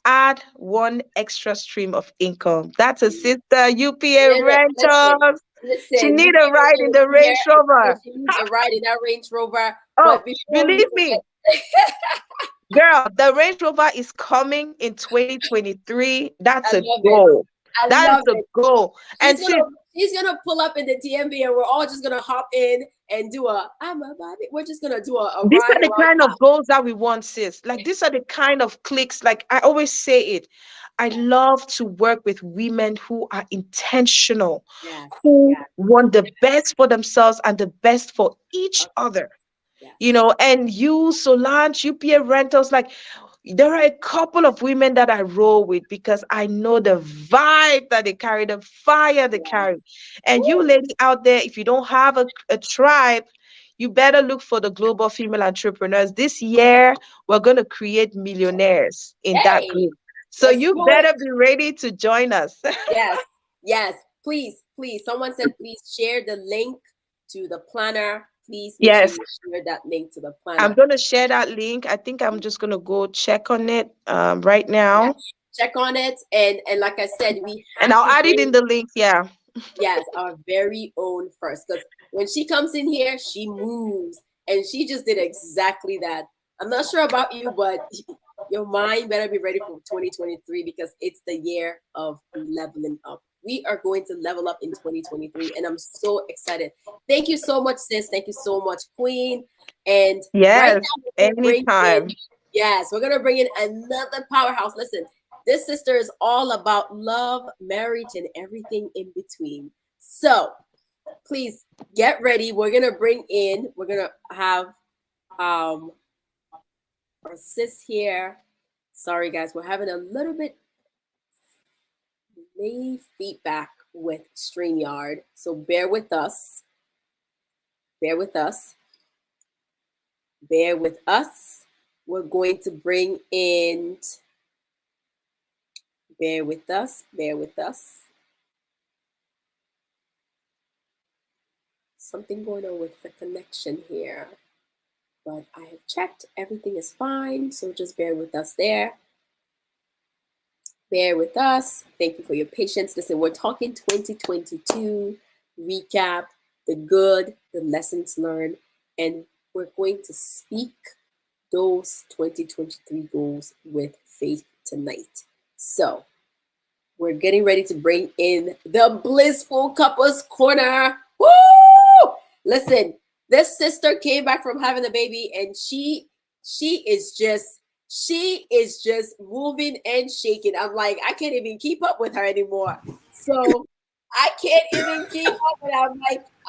add one extra stream of income. That's a sister, UPA Listen, listen, rentals. She listen. You need a people ride in are the here Range and say Rover. she needs a ride in that Range Rover. Oh, But before we believe me, forget, girl, the Range Rover is coming in 2023. That's I a love it. goal. I That is love a it. goal. And She's sis, gonna she's gonna pull up in the DMV and we're all just gonna hop in and do a I'm a Bobby. We're just gonna do a these ride are the around kind town. of goals that we want, sis. Like, these are the kind of clicks. Like, I always say it. I Yes, love to work with women who are intentional, yes, who yes. want the best for themselves and the best for each Okay. other. Yes. And you, Solange, UPA Rentals, like, there are a couple of women that I roll with, because I know the vibe that they carry, the fire they Yes. carry. And you, Woo. lady out there, if you don't have a tribe, you better look for the global female entrepreneurs. This year, we're going to create millionaires in that Hey, group. So let's you do it. better be ready to join us. Yes, yes. Please, please. Someone said please share the link to the planner. Please make sure Yes, you share that link to the I'm planner. going to share that link. I think I'm just going to go check on it right Yeah, now. check on it. And like I said, we And have I'll to add it bring, in the link. Yeah. yes, our very own first. Because when she comes in here, she moves. And she just did exactly that. I'm not sure about you, but your mind better be ready for 2023 because it's the year of leveling up. We are going to level up in 2023, and I'm so excited. Thank you so much, sis. Thank you so much, Queen. And right Yes, now, we're going to bring in, anytime. yes, we're going to bring in another powerhouse. Listen, this sister is all about love, marriage, and everything in between. So please get ready. We're gonna have um our sis here. Sorry guys, we're having a little bit late feedback with StreamYard. So bear with us. Bear with us. Bear with us. We're going to bring in, bear with us, bear with us. Something going on with the connection here. But I have checked, everything is fine. So just bear with us there. Bear with us. Thank you for your patience. Listen, we're talking 2022 recap, the good, the lessons learned, and we're going to speak those 2023 goals with faith tonight. So we're getting ready to bring in the Blissful Couples Corner. Woo! Listen, this sister came back from having a baby, and she is just moving and shaking. I'm like, I can't even keep up with her anymore. So I can't even keep up with her.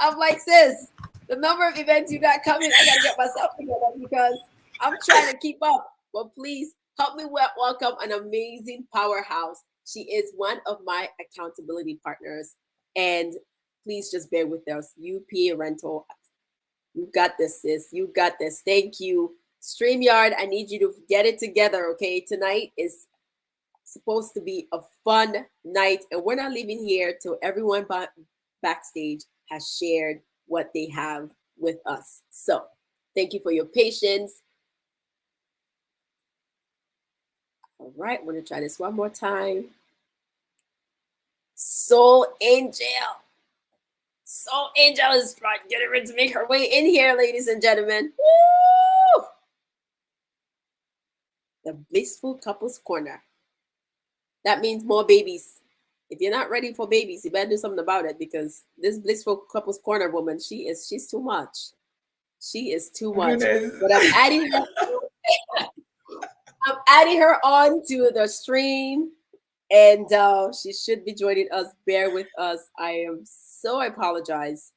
I'm like, sis, the number of events you got coming, I gotta get myself together because I'm trying to keep up. But please help me welcome an amazing powerhouse. She is one of my accountability partners. And please just bear with us. UPA Rental, you got this, sis. You got this. Thank you. StreamYard, I need you to get it together, okay? Tonight is supposed to be a fun night, and we're not leaving here till everyone backstage has shared what they have with us. So thank you for your patience. All right, I'm going to try this one more time. Soul Angel. Soul Angel is getting ready to make her way in here, ladies and gentlemen. Woo! The Blissful Couples Corner. That means more babies. If you're not ready for babies, you better do something about it because this Blissful Couples Corner woman, she's too much. She is too much. But I'm adding her on to the stream, and she should be joining us. Bear with us. I apologize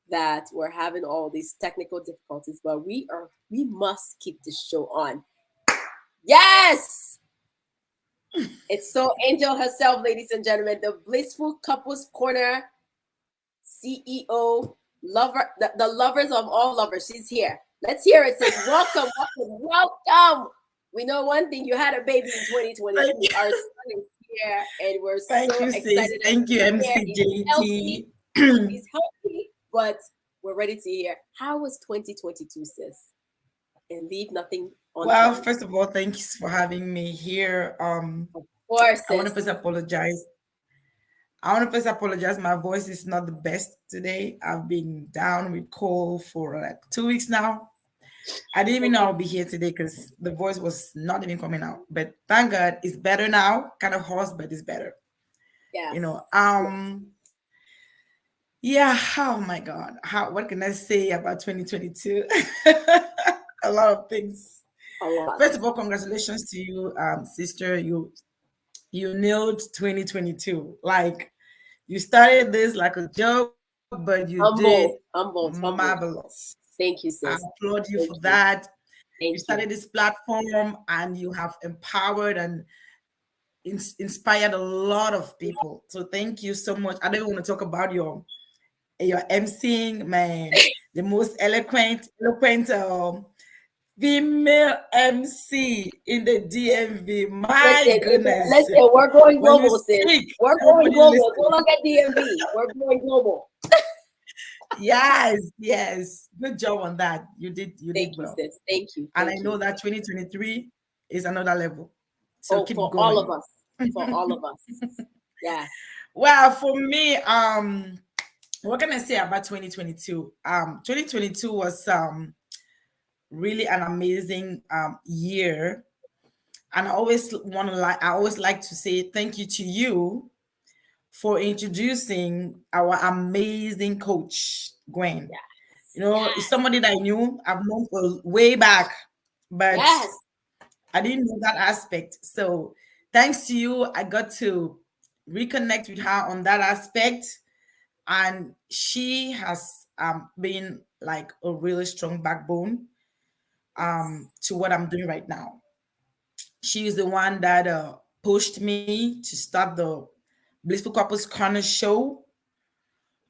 that we're having all these technical difficulties, but we must keep this show on. Yes! It's Soul Angel herself, ladies and gentlemen, the Blissful Couples Corner CEO, lover, the lovers of all lovers. She's here. Let's hear it. Says, welcome, welcome, welcome. We know one thing, you had a baby in 2020. Our son is here, and we're so excited. Sis. Thank you, MCGGG. He's healthy, but we're ready to hear. How was 2022, sis? And leave nothing on. Well, first of all, thanks for having me here. Of course, sis. I want to first apologize. My voice is not the best today. I've been down with cold for like 2 weeks now. I didn't even know I'll be here today because the voice was not even coming out. But thank God it's better now. Kind of hoarse, but it's better. Yeah. You know. Yeah. Oh my God. What can I say about 2022? A lot of things. A lot. First of all, congratulations to you, sister. You nailed 2022. Like you started this like a joke, but you did marvelous. Thank you, sis. I applaud you for that. You started this platform and you have empowered and inspired a lot of people. So thank you so much. I don't want to talk about your emceeing, man. The most eloquent female MC in the DMV. My goodness. Listen, we're going global, sis. We're going global. Don't look at DMV. We're going global. Yes. Good job on that. You did well. Sis. Thank you. And I know that 2023 is another level. So keep for going. All of us. For all of us. Yeah. Well, for me, what can I say about 2022? 2022 was really an amazing year. And I always like to say thank you to you for introducing our amazing coach, Gwen. Yes. You know, it's somebody that I knew, I've known for way back, but I didn't know that aspect. So thanks to you, I got to reconnect with her on that aspect. and she has been like a really strong backbone Yes. to what I'm doing right now. She is the one that pushed me to start the Blissful Couples Corner show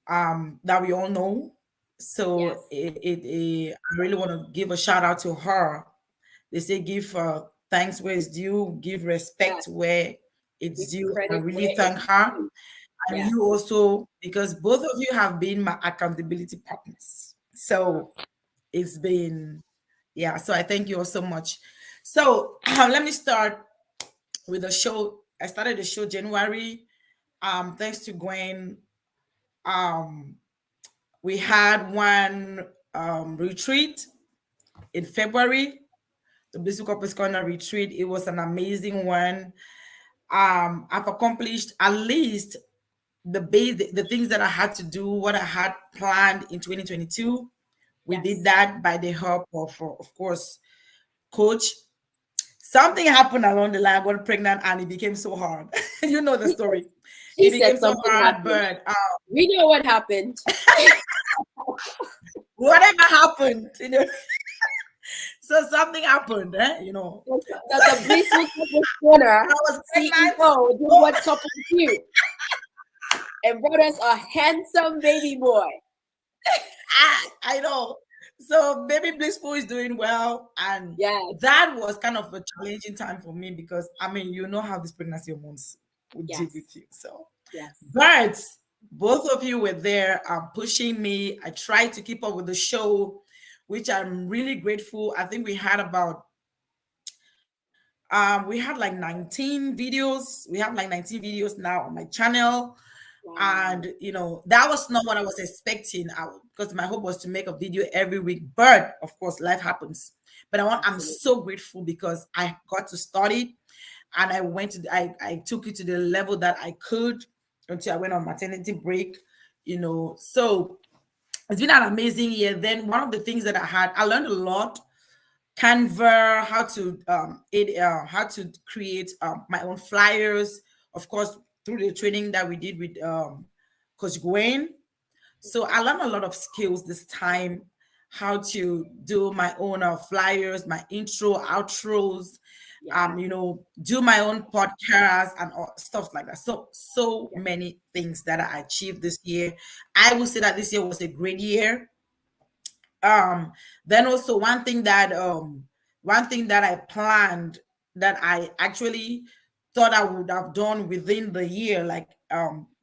that we all know. So Yes. I really want to give a shout out to her. They say give thanks where it's due, give respect Yes. where it's Give due. I credit really where it's thank her. due. And Yes. you also, because both of you have been my accountability partners. Mm. So it's been, yeah. So I thank you all so much. So let me start with the show. I started the show January. Thanks to Gwen. Um, we had one retreat in February, the Blissful Couples Corner retreat. It was an amazing one. I've accomplished at least the things that I had to do, what I had planned in 2022. We did Yes. that by the help of course, coach. Something happened along the line. I got pregnant and it became so hard. You know the story. She It said became so something hard, happened. but We know what happened. whatever happened, so something happened, The Blissful Couple Corner I was pregnant. CEO did Oh, what couples do and brought us a handsome baby boy. I know. So baby Blissful is doing well, and Yes. that was kind of a challenging time for me because I mean, you know how this pregnancy hormones would deal Yes. with you. So, Yes. but both of you were there, pushing me. I tried to keep up with the show, which I'm really grateful. I think we had like 19 videos. We have like 19 videos now on my channel. Wow. And that was not what I was expecting because my hope was to make a video every week, but of course life happens. But I'm Absolutely. so grateful because I got to start it, and I took it to the level that I could until I went on maternity break. So it's been an amazing year. Then one of the things that I learned a lot: Canva, how to create my own flyers, of course, through the training that we did with Coach Gwen. So I learned a lot of skills this time, how to do my own flyers, my intro, outros, Yeah. do my own podcast and all, stuff like that. So Yeah. many things that I achieved this year. I would say that this year was a great year. um then also one thing that I planned, that I actually thought I would have done within the year, like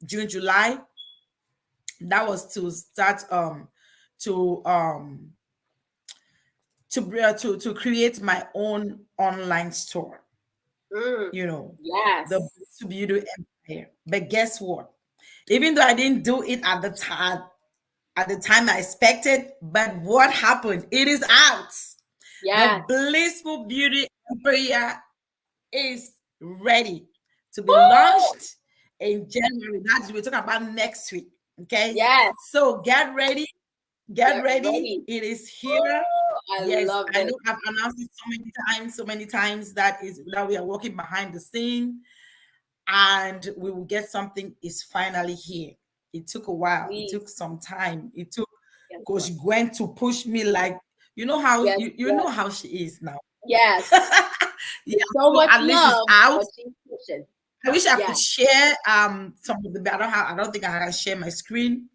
June, July, that was to start to to create my own online store, Mm. you know the Yes. Beauty Empire. But guess what? Even though I didn't do it at the time I expected, but what happened? It is out. The Yes. Blissful Beauty Empire is ready to be Woo! launched in January. That's we're talking about next week. Okay. Yes. So get ready. Get Get ready. ready. It is here. Woo! I Yes, love I it. know I've announced it so many times that we are working behind the scene, and we will get something is finally here. It took a while. It took Please. some time. It took Guess Coach what? Gwen to push me, like how Guess you know what? how she is now. Yes. Yeah, With so so much at least it's love, out. but she's pushing. I wish I could Yes. share some of the. I don't think I can share my screen,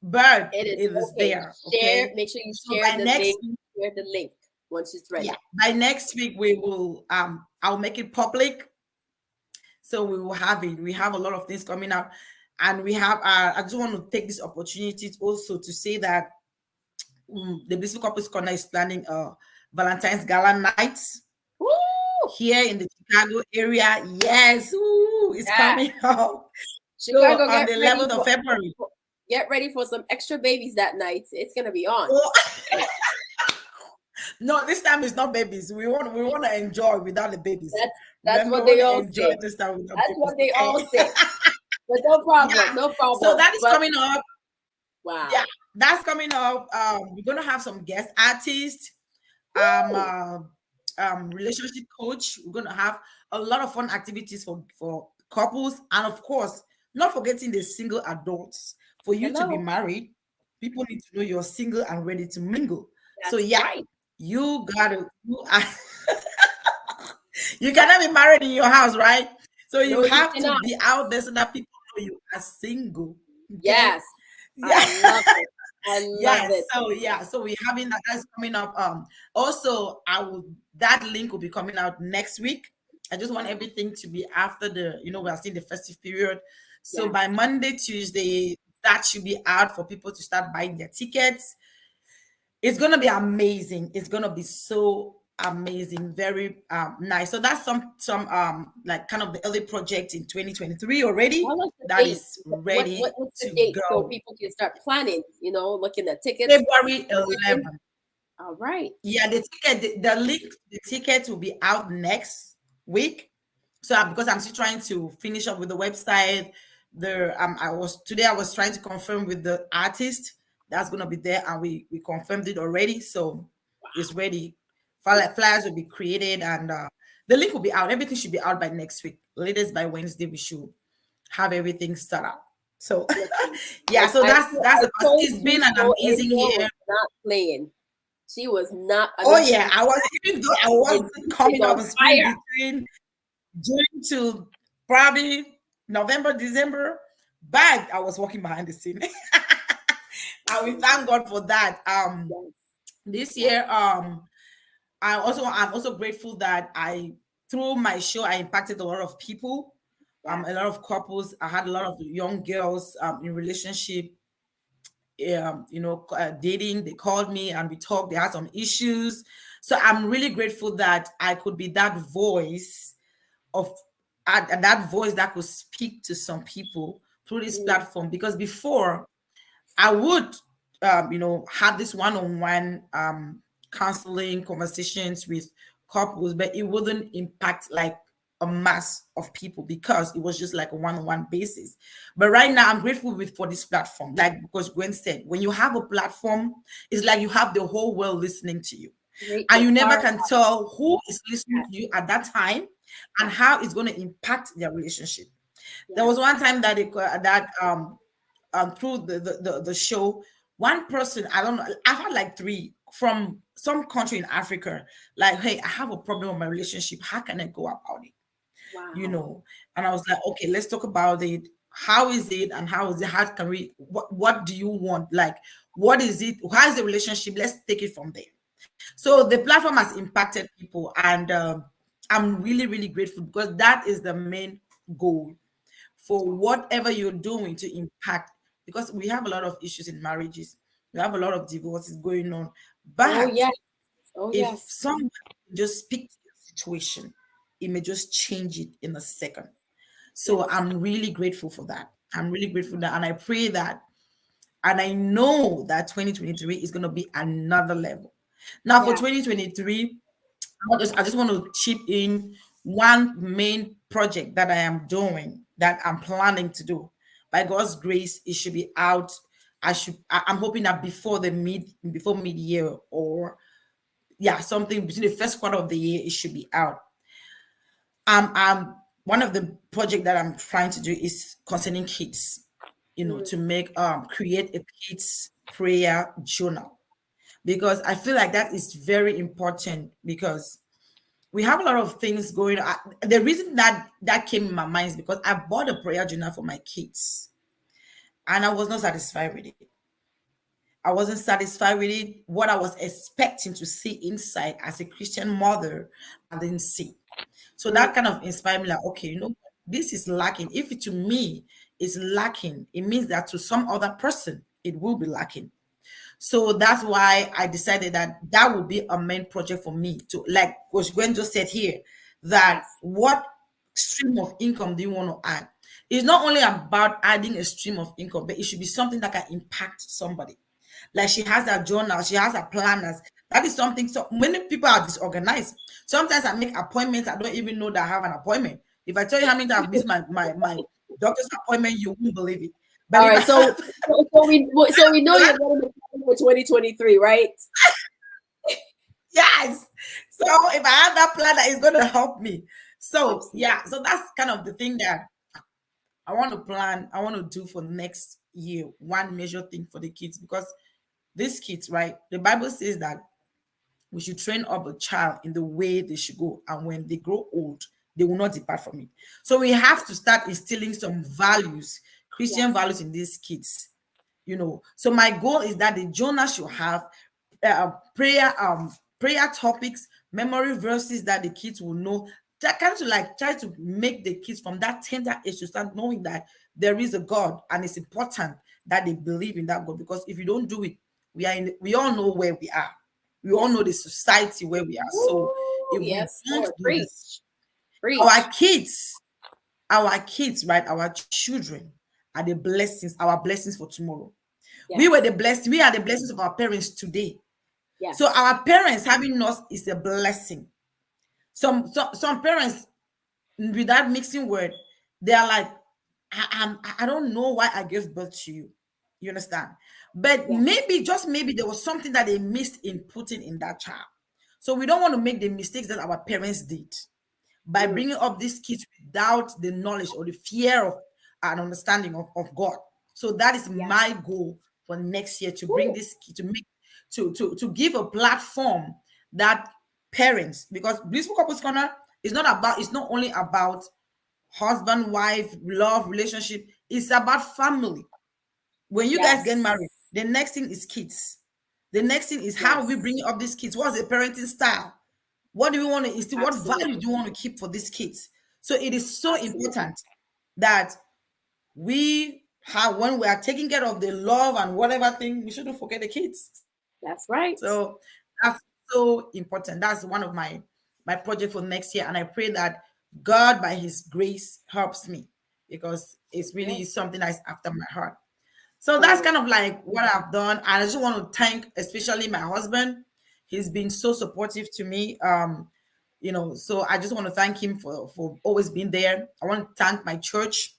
but It is it is okay. there. Share. Okay, Make sure you so share by the next link. Share the link once it's yeah, ready. by next week we will I'll make it public, so we will have it. We have a lot of things coming up, and we have. I just want to take this opportunity also to say that the Blissful Couples Corner is planning a Valentine's Gala night Woo! here in the Chicago area. Yes, ooh, it's Yeah. coming up. So Chicago, on the 11th of February. get ready for some extra babies that night. It's gonna be on. Oh, no, this time it's not babies. We want to enjoy without the babies. That's Remember, what we want they to all enjoy say. this time without That's babies. what they Okay. all say. But no Yeah. problem. No So problem. that is But coming up. Yeah, wow. that's coming up. We're gonna have some guest artists, Woo! relationship coach. We're gonna have a lot of fun activities for couples, and of course, not forgetting the single adults. For you to be Hello. married, people need to know you're single and ready to mingle. So That's yeah, right. you gotta you cannot be married in your house, right? So you No, you have to cannot. be out there so that people know you are single. Okay. Yes. I Yeah. love it. I love Yes. it. So yeah. So we're having that. That's coming up. Also, I will. That link will be coming out next week. I just want everything to be after the. We are still the festive period. So Yes. by Monday, Tuesday, that should be out for people to start buying their tickets. It's gonna be amazing. It's gonna be so amazing, very nice. So that's some like kind of the early project in 2023 already Tell us the that date. is ready What's the to date so go. people can start planning, looking at tickets. February Everything. 11th. All right. Yeah, the link, the ticket will be out next week. So because I'm still trying to finish up with the website, I was trying to confirm with the artist that's gonna be there, and we confirmed it already. So it's ready. Flyers will be created, and the link will be out. Everything should be out by next week. Latest by Wednesday, we should have everything set up. So Listen, yeah, so that's I told it's been you an so. amazing Angel year. was not playing. She was not. I Oh mean, she yeah, was I was, even though I was is coming up on and spring fire. between June to probably November, December, but I was working behind the scene. And we thank God for that. Yes. This Yes. year, I'm also grateful that I through my show I impacted a lot of people, Yes. a lot of couples. I had a lot of young girls in relationship, dating. They called me and we talked. They had some issues, so I'm really grateful that I could be that voice of and that voice that could speak to some people through this Mm, platform. Because before I would, have this one-on-one counseling conversations with couples, but it wouldn't impact like a mass of people because it was just like a one-on-one basis. But right now, I'm grateful for this platform. Like because Gwen said, when you have a platform, it's like you have the whole world listening to you, great. and The you never power. can tell who is listening Yes. to you at that time and Yes. how it's going to impact their relationship. There Yes. was one time that through the show, one person, I don't know, I had like three from some country in Africa, like, hey, I have a problem with my relationship. How can I go about it? You Wow. know, and I was like, okay, let's talk about it. How is it and how is it? How can we, what do you want? Like, what is it? How is the relationship? Let's take it from there. So the platform has impacted people, and I'm really, really grateful because that is the main goal for Yes. whatever you're doing to impact. Because we have a lot of issues in marriages, we have a lot of divorces going on. Oh But yes. Oh if yes. someone just speaks to your situation, it may just change it in a second. So Yes. I'm really grateful for that. I'm really grateful for that. And I pray that, and I know that 2023 is going to be another level. Now, for Yes. 2023, I just want to chip in one main project that I am doing, that I'm planning to do. By God's grace, it should be out. I'm hoping that before mid year, or yeah, something between the first quarter of the year, it should be out. One of the project that I'm trying to do is concerning kids. Mm, To make create a kids prayer journal, because I feel like that is very important, because we have a lot of things going on. The reason that came in my mind is because I bought a prayer journal for my kids, and I was not satisfied with it. I wasn't satisfied with it. What I was expecting to see inside as a Christian mother, I didn't see. So mm. that kind of inspired me, like, okay, this is lacking. If it to me is lacking, it means that to some other person, it will be lacking. So that's why I decided that that would be a main project for me to, like Coach Gwen just said here, that Yes. what stream of income do you want to add? It's not only about adding a stream of income, but it should be something that can impact somebody. Like she has her journal, she has her planners. That is something. So many people are disorganized. Sometimes I make appointments, I don't even know that I have an appointment. If I tell you how many times I've missed my doctor's appointment, you won't believe it. But All if I right. So have, we know you're going to be for 2023, right? yes. So if I have that planner, it's going to help me. So Absolutely. yeah, so that's kind of the thing that I want to plan, I want to do for the next year, one major thing for the kids, because these kids, right? The Bible says that we should train up a child in the way they should go, and when they grow old, they will not depart from it. So we have to start instilling some values, Christian values in these kids. So my goal is that the Jonah should have prayer topics, memory verses that the kids will know, that kind of like try to make the kids from that tender age to start knowing that there is a God, and it's important that they believe in that God, because if you don't do it, we all know where we are. We all know the society where we are. So if we don't do this, our kids, right, our children are the blessings, our blessings for tomorrow. We are the blessings of our parents today. So our parents having us is a blessing. Some parents, with that mixing word, they are like, I don't know why I gave birth to you. You understand? But maybe, just maybe, there was something that they missed in putting in that child. So we don't want to make the mistakes that our parents did by bringing up these kids without the knowledge or the fear of an understanding of God. So that is my goal for next year, to bring this kid, to give a platform that parents, because Blissful Couples Corner is not only about husband, wife, love, relationship. It's about family. When you guys get married, the next thing is kids. The next thing is how we bring up these kids. What's the parenting style? What do we want to instill? What value do you want to keep for these kids? So it is so important that we have, when we are taking care of the love and whatever thing, we shouldn't forget the kids. That's right. So that's so important. That's one of my project for next year. And I pray that God, by his grace, helps me, because it's really something that's after my heart. So that's kind of like what I've done. And I just want to thank especially my husband. He's been so supportive to me. So I just want to thank him for always being there. I want to thank my church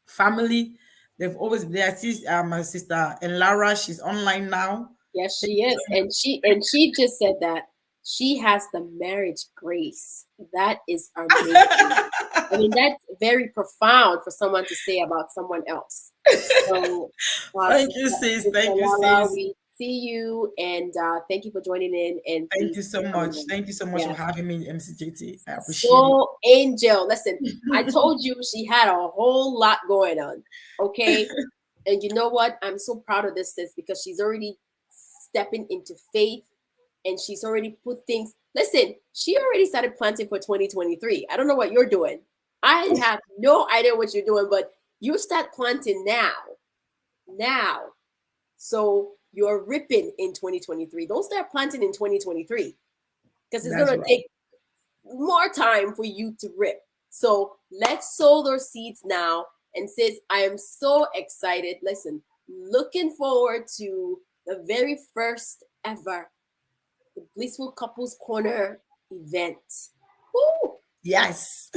family. They've always been there. I see my sister Enlara, she's online now. Yes, she is. And she just said that she has the marriage grace. That is amazing. I mean, that's very profound for someone to say about someone else. So, thank you, sis. Thank you, sis. We see you, and thank you for joining in. And thank you so much. Thank you so much for having me, MCJT. I appreciate it. Angel, listen, I told you she had a whole lot going on. Okay, and you know what? I'm so proud of this sis, because she's already stepping into faith, and she's already put things. Listen, she already started planting for 2023. I don't know what you're doing. I have no idea what you're doing, but you start planting now. So you're ripping in 2023. Don't start planting in 2023, because it's going to take more time for you to rip. So let's sow those seeds now. And sis, I am so excited. Listen, looking forward to the very first ever the Blissful Couples Corner event. Woo! Yes.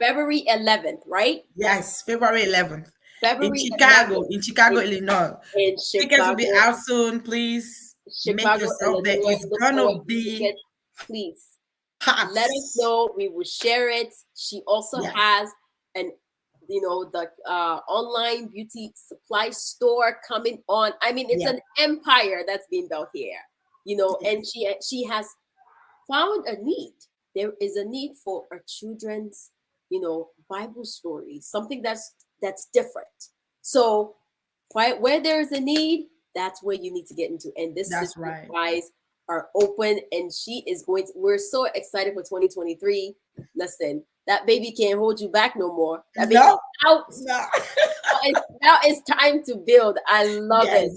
February 11th, right? Yes, February 11th. February in Chicago, 11th. In Chicago, Illinois. In Chicago. Tickets will be out soon, please. Chicago, make yourself there. It's gonna be please hot. Let us know. We will share it. She also has an the online beauty supply store coming on. I mean, it's an empire that's being built here. And she has found a need. There is a need for our children's, Bible stories, something that's different. So where there's a need, that's where you need to get into. And this is right. Eyes are open, and she is going to, we're so excited for 2023. Listen, that baby can't hold you back no more. That baby is out. No. Now it's time to build. I love it.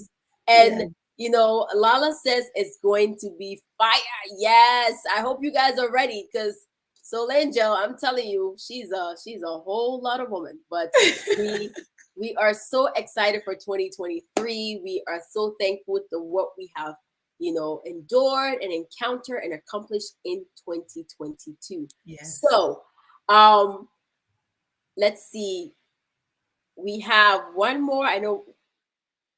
And Lala says it's going to be fire. Yes, I hope you guys are ready, because Soul Angel, I'm telling you, she's a whole lot of woman. But we are so excited for 2023. We are so thankful to what we have, endured and encountered and accomplished in 2022. Yes. So, let's see. We have one more. I know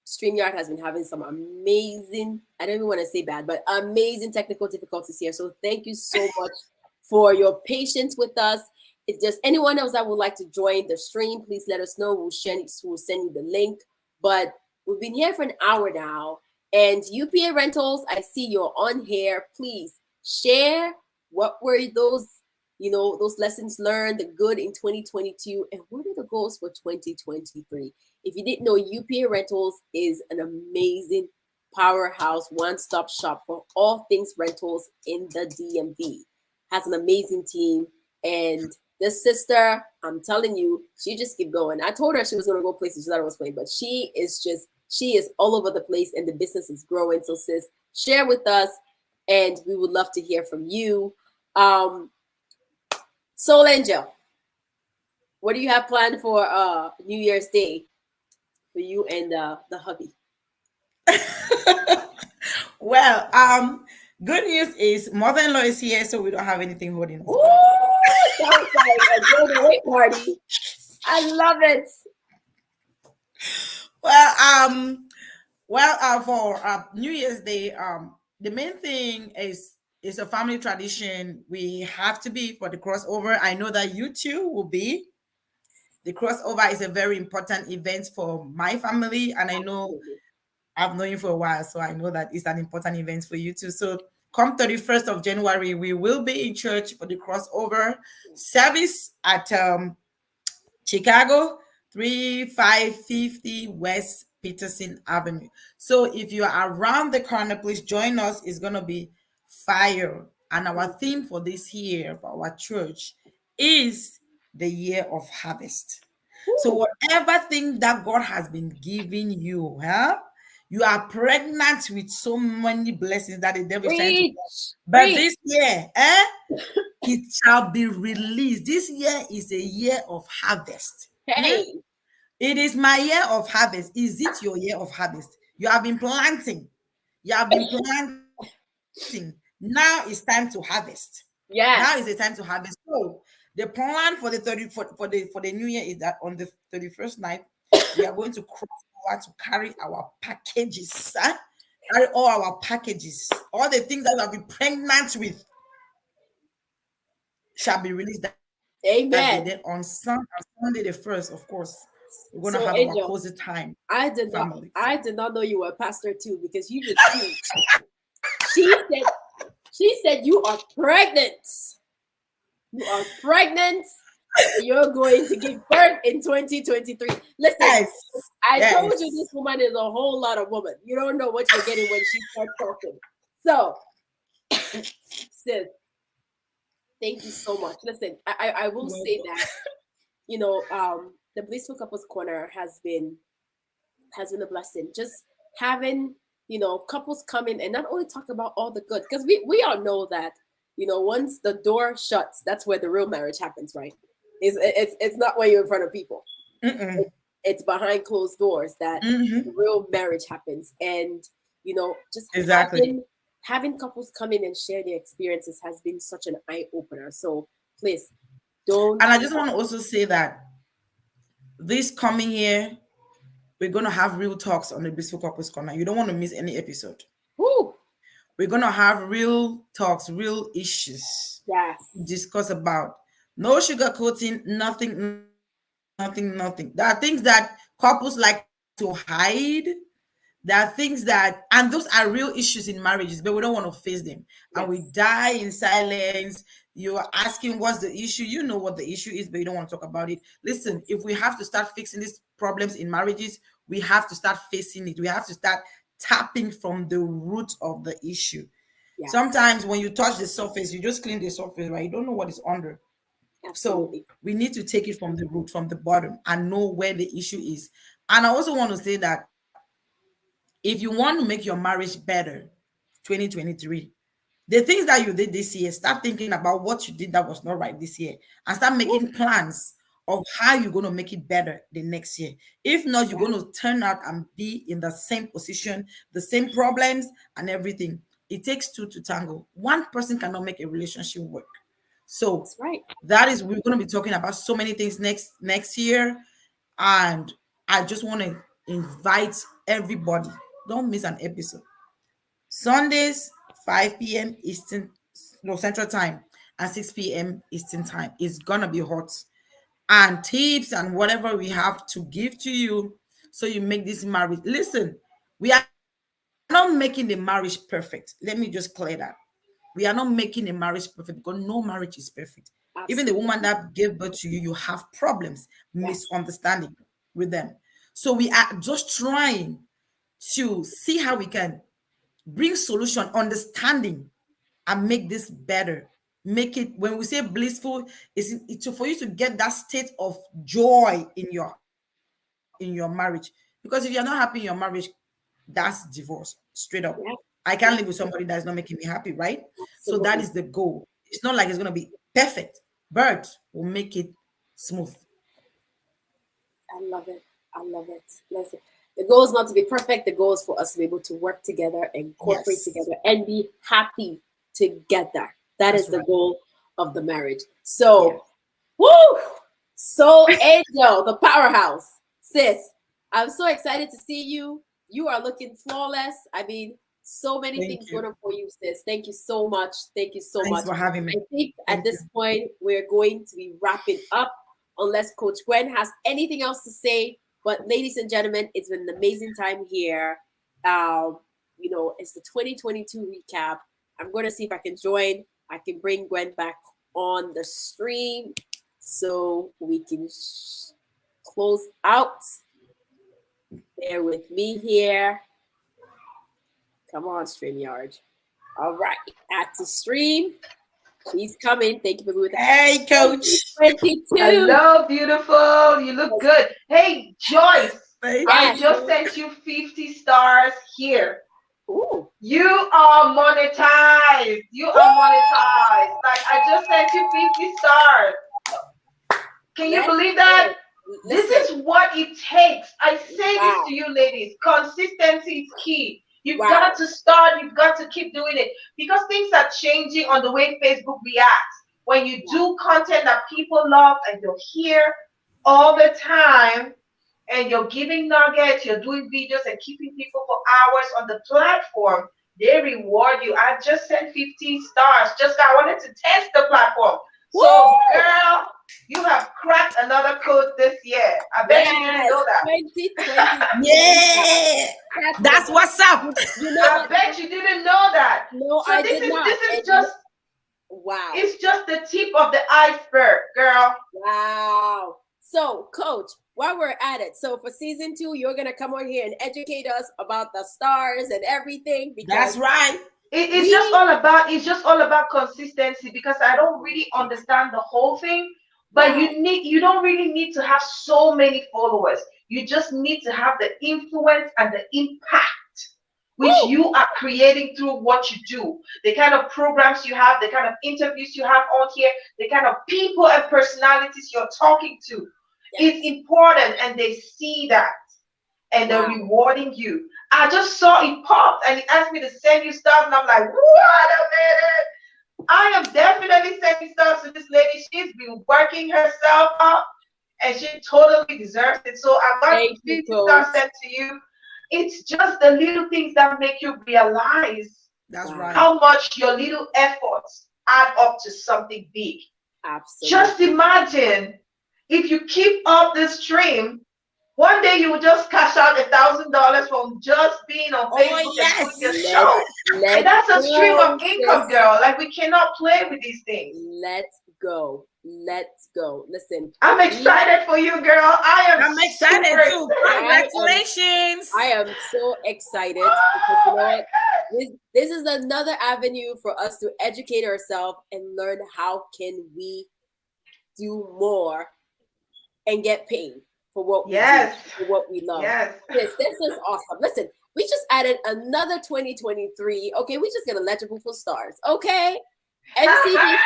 StreamYard has been having some amazing, I don't even want to say bad, but amazing technical difficulties here. So thank you so much for your patience with us. if there's anyone else that would like to join the stream, please let us know. We'll send you the link. But we've been here for an hour now. And UPA Rentals, I see you're on here. Please share what were those, those lessons learned, the good in 2022, and what are the goals for 2023. If you didn't know, UPA Rentals is an amazing powerhouse one-stop shop for all things rentals in the DMV. Has an amazing team, and this sister, I'm telling you, she just keep going. I told her she was going to go places she thought I was playing, but she is all over the place, and the business is growing. So sis, share with us, and we would love to hear from you. Soul Angel, what do you have planned for New Year's Day for you and the hubby? Well, good news is mother-in-law is here, so we don't have anything holding us. Ooh, sounds like a going away party. I love it. Well, for New Year's Day, the main thing is a family tradition. We have to be for the crossover. I know that you too will be. The crossover is a very important event for my family, and I know I've known you for a while, so I know that it's an important event for you too. So come 31st of January, we will be in church for the crossover service at Chicago, 3550 West Peterson Avenue. So if you are around the corner, please join us. It's going to be fire. And our theme for this year, for our church, is the year of harvest. So whatever thing that God has been giving you, you are pregnant with so many blessings that the devil is trying to. But this year, it shall be released. This year is a year of harvest. Hey. It is my year of harvest. Is it your year of harvest? You have been planting. You have been planting. Now it's time to harvest. Yes. Now is the time to harvest. So the plan for the 30 for the new year is that on the 31st night, we are going to cross over to carry our packages. Carry all our packages, all the things that we have been pregnant with shall be released. Amen. Then on Sunday the 1st, of course, we're gonna have Angel, our cozy time. I did not know you were a pastor too, because you would see. She said you are pregnant. You are pregnant. You're going to give birth in 2023. Listen, yes. I told you this woman is a whole lot of woman. You don't know what you're getting when she starts talking. So, sis, thank you so much. Listen, I will say that, the Blissful Couples Corner has been a blessing. Just having, couples come in and not only talk about all the good, because we all know that, once the door shuts, that's where the real marriage happens, right? It's not when you're in front of people. It's behind closed doors that the real marriage happens. And, just having couples come in and share their experiences has been such an eye-opener. So please don't. And I just want to also say that this coming year, we're going to have real talks on the Blissful Couples Corner. You don't want to miss any episode. Woo. We're going to have real talks, real issues. Yes. Discuss about. No sugarcoating, nothing. There are things that couples like to hide. There are things and those are real issues in marriages, but we don't want to face them. Yes. And we die in silence. You are asking what's the issue. You know what the issue is, but you don't want to talk about it. Listen, if we have to start fixing these problems in marriages, we have to start facing it. We have to start tapping from the root of the issue. Yes. Sometimes when you touch the surface, you just clean the surface, right? You don't know what is under. Absolutely. So we need to take it from the root, from the bottom, and know where the issue is. And I also want to say that if you want to make your marriage better, 2023, the things that you did this year, start thinking about what you did that was not right this year, and start making plans of how you're going to make it better the next year. If not, you're going to turn out and be in the same position, the same problems and everything. It takes two to tango. One person cannot make a relationship work. So that's right. That is, we're going to be talking about so many things next year. And I just want to invite everybody. Don't miss an episode. Sundays, 5 p.m. Central Time. and 6 p.m. Eastern time. It's gonna be hot. And tips and whatever we have to give to you so you make this marriage. Listen, we are not making the marriage perfect. Let me just clear that. We are not making a marriage perfect because no marriage is perfect. Even the woman Absolutely. that gave birth to you, you have problems, Yes. misunderstanding with them. So we are just trying to see how we can bring solution, understanding, and make this better. Make it, when we say blissful, it's for you to get that state of joy in your marriage. Because if you're not happy in your marriage, that's divorce straight up. I can't live with Yes. somebody Yes. that's not making me happy, right? So that is the Absolutely. goal. It's not like it's gonna be perfect, but we'll make it smooth. I love it. I love it. Listen, the goal is not to be perfect. The goal is for us to be able to work together and cooperate Yes, together and be happy together. That is that's the right. goal of the marriage. Yeah. So, woo! So, Angel, the powerhouse, sis, I'm so excited to see you. You are looking flawless. I mean, so many Thank things you. going on for you, sis. Thank you so much. Thank you so Thanks much. for having me. I think at Thank you. this point, we're going to be wrapping up unless Coach Gwen has anything else to say. But, ladies and gentlemen, it's been an amazing time here. Um, it's the 2022 recap. I'm going to see if I can join. I can bring Gwen back on the stream so we can close out. Bear with me here. Come on, StreamYard. All right, at the stream. She's coming. Thank you for being with us. Hey, coach. 2022. Hello, beautiful. You look good. Hey, Joyce, Thank I Yes. just you. sent you 50 stars here. Ooh. You are monetized. You are monetized. Like, I just sent you 50 stars. Can you Let's believe go. that? This Listen. is what it takes. I say this Wow. to you, ladies. Consistency is key. You've Wow. got to start, you've got to keep doing it because things are changing on the way Facebook reacts. When you Wow. do content that people love and you're here all the time and you're giving nuggets, you're doing videos and keeping people for hours on the platform, they reward you. I just sent 15 stars. I wanted to test the platform. So, Woo! girl, you have cracked another code this year. I bet you didn't Yes. know that. 2022. Yeah. That's That's right. what's up. You know I what? bet you didn't know that. No, So I this did is not. this is And just wow. it's just the tip of the iceberg, girl. Wow. So, Coach, while we're at it, so for season 2, you're gonna come on here and educate us about the stars and everything That's because right. we It's just all about consistency because I don't really understand the whole thing. But wow. you don't really need to have so many followers. You just need to have the influence and the impact which Woo! you are creating through what you do, the kind of programs you have, the kind of interviews you have on here, the kind of people and personalities you're talking to. It's Yes. important, and they see that and they're Wow. rewarding you. I just saw it pop and it asked me to send you stuff, and I'm like, wait a minute. I am definitely sending stuff to this lady. She's been working herself up and she totally deserves it. So I got Thank you, 50 stars Coach. sent to you. It's just the little things that make you realize That's Wow. right. how much your little efforts add up to something big. Just Absolutely. imagine if you keep up this stream, one day you will just cash out $1,000 from just being on Oh, Facebook and doing your yes. Let's show. And let's that's a stream of go, income, sis. girl. Like, we cannot play with these things. Let's go. Let's go. Listen, I'm we excited for you, girl. I am I'm super excited too. I excited. am Congratulations. I am so excited because you Oh know my what? This is another avenue for us to educate ourselves and learn how can we do more and get paid for what we do, Yes. for what we love. Yes. This is awesome. Listen, we just added another 2023. Okay, we just get eligible for stars. Okay, MCee,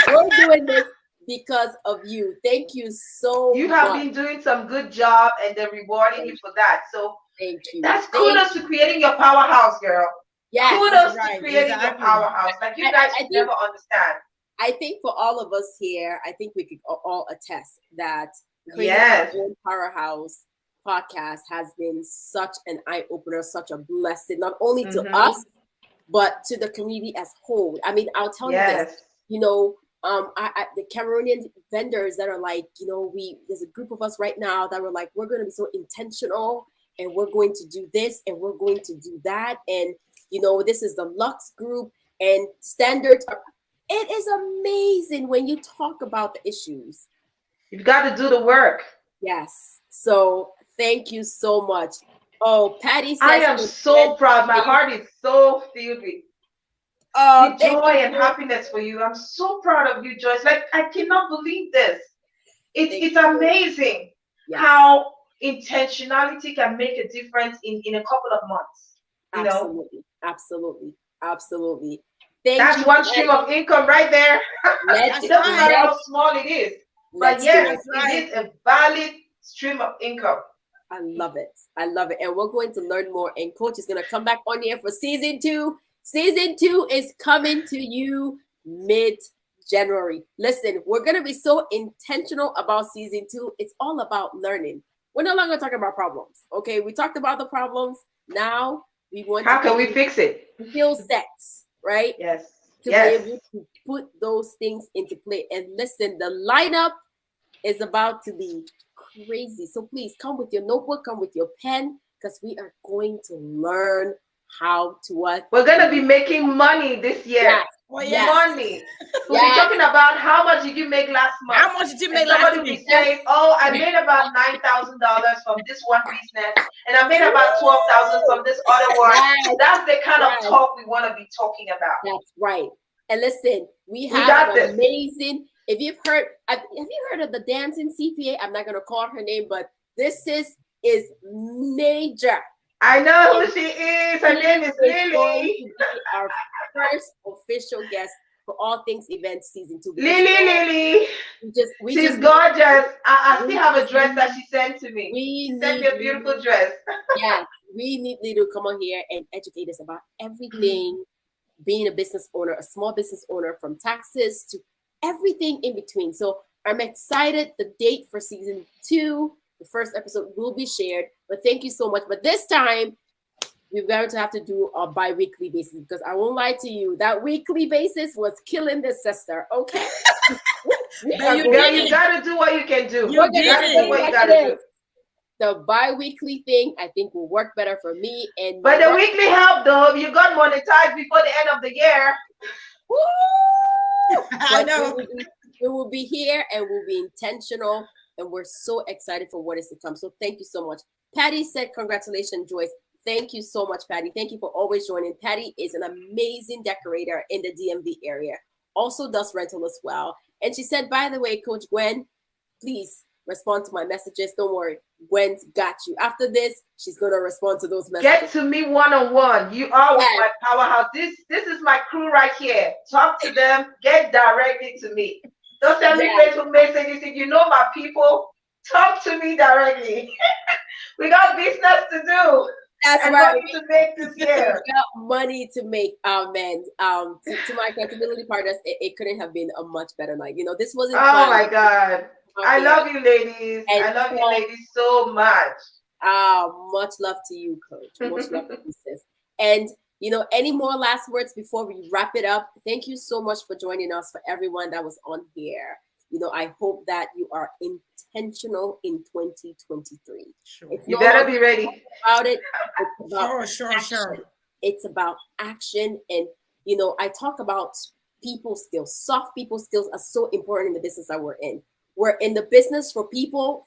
we're doing this because of you. Thank you so You have much. been doing some good job and they're rewarding you for that. So Thank you. that's Thank kudos to creating your powerhouse, girl. yes. That's Kudos to right. creating your Exactly. powerhouse. Like, you I, guys I would think never understand. I think for all of us here, I think we could all attest that creating our Yes. own powerhouse podcast has been such an eye opener, such a blessing, not only to Mm-hmm. us, but to the community as whole. I mean, I'll tell you this. Yes. you know, the Cameroonian vendors that are like, you know, there's a group of us right now that were like, we're going to be so intentional and we're going to do this and we're going to do that. And, you know, this is the Lux group and standards are, it is amazing when you talk about the issues. You've got to do the work. Yes. So thank you so much. Oh, Patty says, I am so proud. My heart is so filled with joy and happiness for you. I'm so proud of you, Joyce. Like, I cannot believe this. It's amazing how intentionality can make a difference in a couple of months. You know? Absolutely. That's one stream of income right there. It doesn't matter how small it is. But yes, it is a valid stream of income. I love it. And we're going to learn more. And Coach is going to come back on here for season 2. Season 2 is coming to you mid-January. Listen, we're going to be so intentional about season 2. It's all about learning. We're no longer talking about problems. Okay, we talked about the problems. Now we want how can we fix it? Skill sets, right? Yes. To be able to put those things into play. And listen, the lineup is about to be crazy. So please come with your notebook, come with your pen, because we are going to learn how to what? We're going to be making money this year. Yes. Money. We'll be talking about how much did you make last month. How much did you make last month? Somebody will be saying, oh, I made about $9,000 from this one business, and I made about $12,000 from this other one. Yes. That's the kind of talk we want to be talking about. That's right. And listen, we have an amazing, if you've heard, have you heard of the dancing CPA? I'm not going to call her name, but this is major. I know who she is. Her name is Lily. Our first official guest for All Things Events Season 2. Lily. She's gorgeous. I still have a dress that she sent to me. She sent me a beautiful dress. Yeah, we need Lily to come on here and educate us about everything, being a business owner, a small business owner, from taxes to everything in between. So I'm excited. The date for season 2, the first episode will be shared. But thank you so much. But this time, we're going to have to do a bi-weekly basis, because I won't lie to you, that weekly basis was killing this sister. Okay. You got to do what you can do. You got to do what you got to do. The bi-weekly thing, I think, will work better for me. But the weekly help, though, you got monetized before the end of the year. Woo! I know. We will be here and we'll be intentional, and we're so excited for what is to come. So thank you so much. Patty said, congratulations, Joyce. Thank you so much, Patty. Thank you for always joining. Patty is an amazing decorator in the DMV area. Also does rental as well. And she said, by the way, Coach Gwen, please respond to my messages. Don't worry. Gwen's got you. After this, she's going to respond to those messages. Get to me one-on-one. You are with my powerhouse. This is my crew right here. Talk to them. Get directly to me. Don't send me Facebook messages. If you know my people, talk to me directly. We got business to do. That's and right. money to make this year. We got money to make. Man, to my accountability partners, it couldn't have been a much better night. You know, this wasn't. Oh my God. I love you, ladies. I love you, ladies, so much. Much love to you, Coach. Much love to you, sis. And, you know, any more last words before we wrap it up? Thank you so much for joining us, for everyone that was on here. You know, I hope that you are intentional in 2023. Sure. If you better be ready. About it, it's about sure. It's about action. And, you know, I talk about people skills. Soft people skills are so important in the business that we're in. We're in the business for people,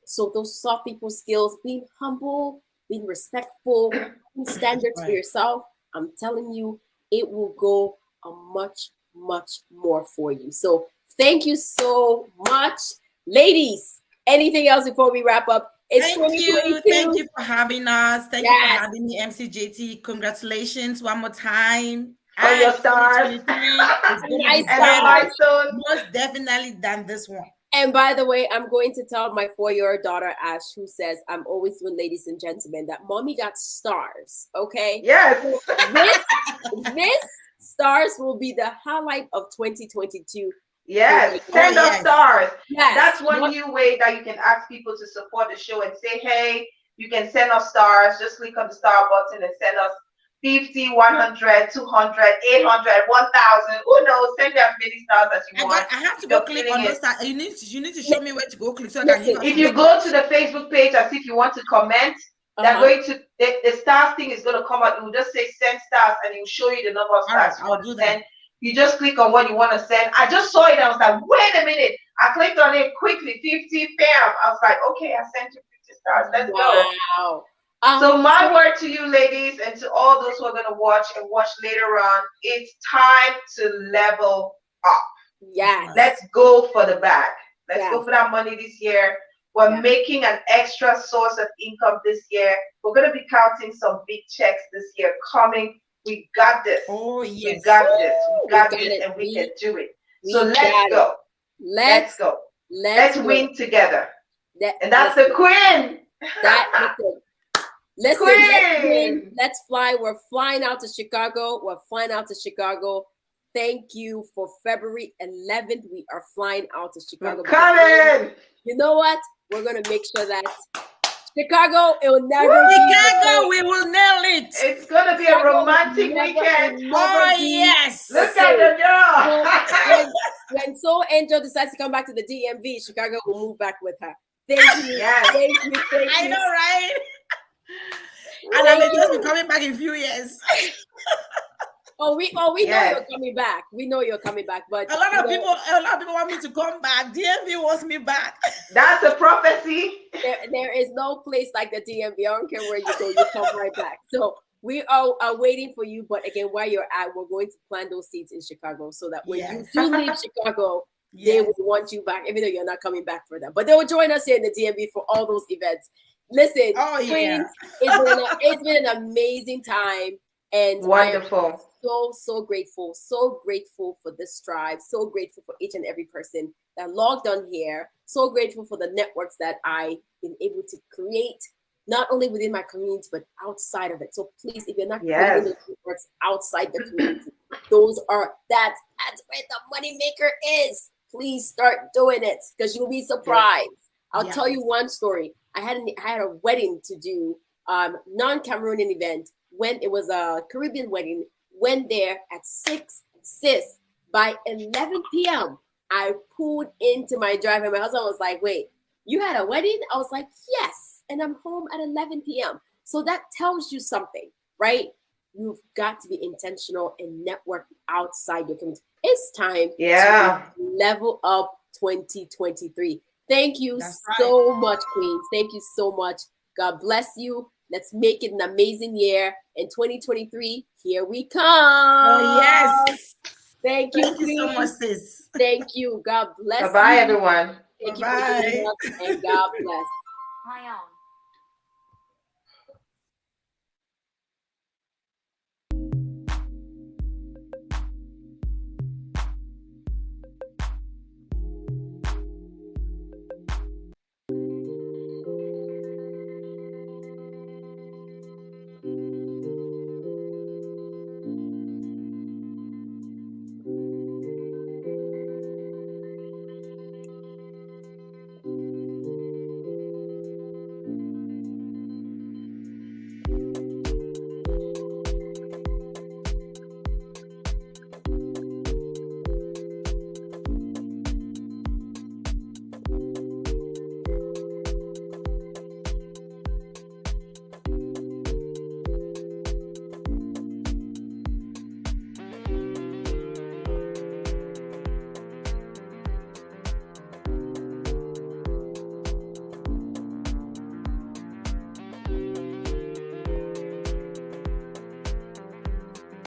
So those soft people skills, being humble, being respectful, being standards for yourself, I'm telling you, it will go a much, much more for you. So thank you so much. Ladies, anything else before we wrap up? It's Thank you for having us. Thank you for having me, MCJT. Congratulations one more time. On your stars. Most definitely done this one. And by the way, I'm going to tell my 4-year-old daughter, Ash, who says, I'm always with ladies and gentlemen, that mommy got stars. Okay? Yes. This stars will be the highlight of 2022. Yes. Send us stars. Yes. That's one new way that you can ask people to support the show and say, hey, you can send us stars. Just click on the star button and send us. 50, 100, 200, 800, 1,000. Who knows? Send me as many stars as you want. I have to You're go click feeling on it. those stars. You need to show me where to go click so I can give us. If you go to the Facebook page as if you want to comment, they're going to the stars thing is going to come out. It will just say send stars and it will show you the number of stars you want to send. You just click on what you want to send. I just saw it. I was like, wait a minute. I clicked on it quickly. 50, bam. I was like, okay, I sent you 50 stars. Let's go. So my word to you ladies and to all those who are going to watch and watch later on, it's time to level up. Yes. Let's go for the bag. Let's go for that money this year. We're making an extra source of income this year. We're going to be counting some big checks this year coming. We got this. Oh, yes. We got this. We got this and we can do it. So let's go. Let's go. Let's win together. And that's the queen. Listen, let's win. Let's fly. We're flying out to Chicago. Thank you for February 11th. We are flying out to Chicago. Coming. You know what? We're going to make sure that Chicago, it will never Chicago, we will nail it. It's going to be a romantic weekend. Oh, yes. Look at the girl. When Soul Angel decides to come back to the DMV, Chicago will move back with her. Thank you. Yes. Thank you. I know, right? And I may just be coming back in a few years. We know you're coming back. We know you're coming back, but a lot of people want me to come back. DMV wants me back. That's a prophecy. There is no place like the DMV. I don't care where you go, you come right back. So we are waiting for you. But again, where you're at, we're going to plant those seeds in Chicago so that when you do leave Chicago, they will want you back, even though you're not coming back for them. But they will join us here in the DMV for all those events. Listen, Queens, it's been an amazing time. And wonderful. So grateful for this tribe, so grateful for each and every person that logged on here, so grateful for the networks that I've been able to create, not only within my community, but outside of it. So please, if you're not creating those networks outside the community, that's where the money maker is. Please start doing it because you'll be surprised. I'll tell you one story. I had a wedding to do, non-Cameroonian event. When it was a Caribbean wedding, went there at 6, sis. By 11 p.m., I pulled into my drive and my husband was like, wait, you had a wedding? I was like, yes. And I'm home at 11 p.m. So that tells you something, right? You've got to be intentional and network outside your community. It's time to level up 2023. Thank you so much, Queens. Thank you so much. God bless you. Let's make it an amazing year. In 2023, here we come. Oh, yes. Thank you so much, sis. Thank you. God bless you. Bye-bye, everyone. Thank you for joining us, and God bless.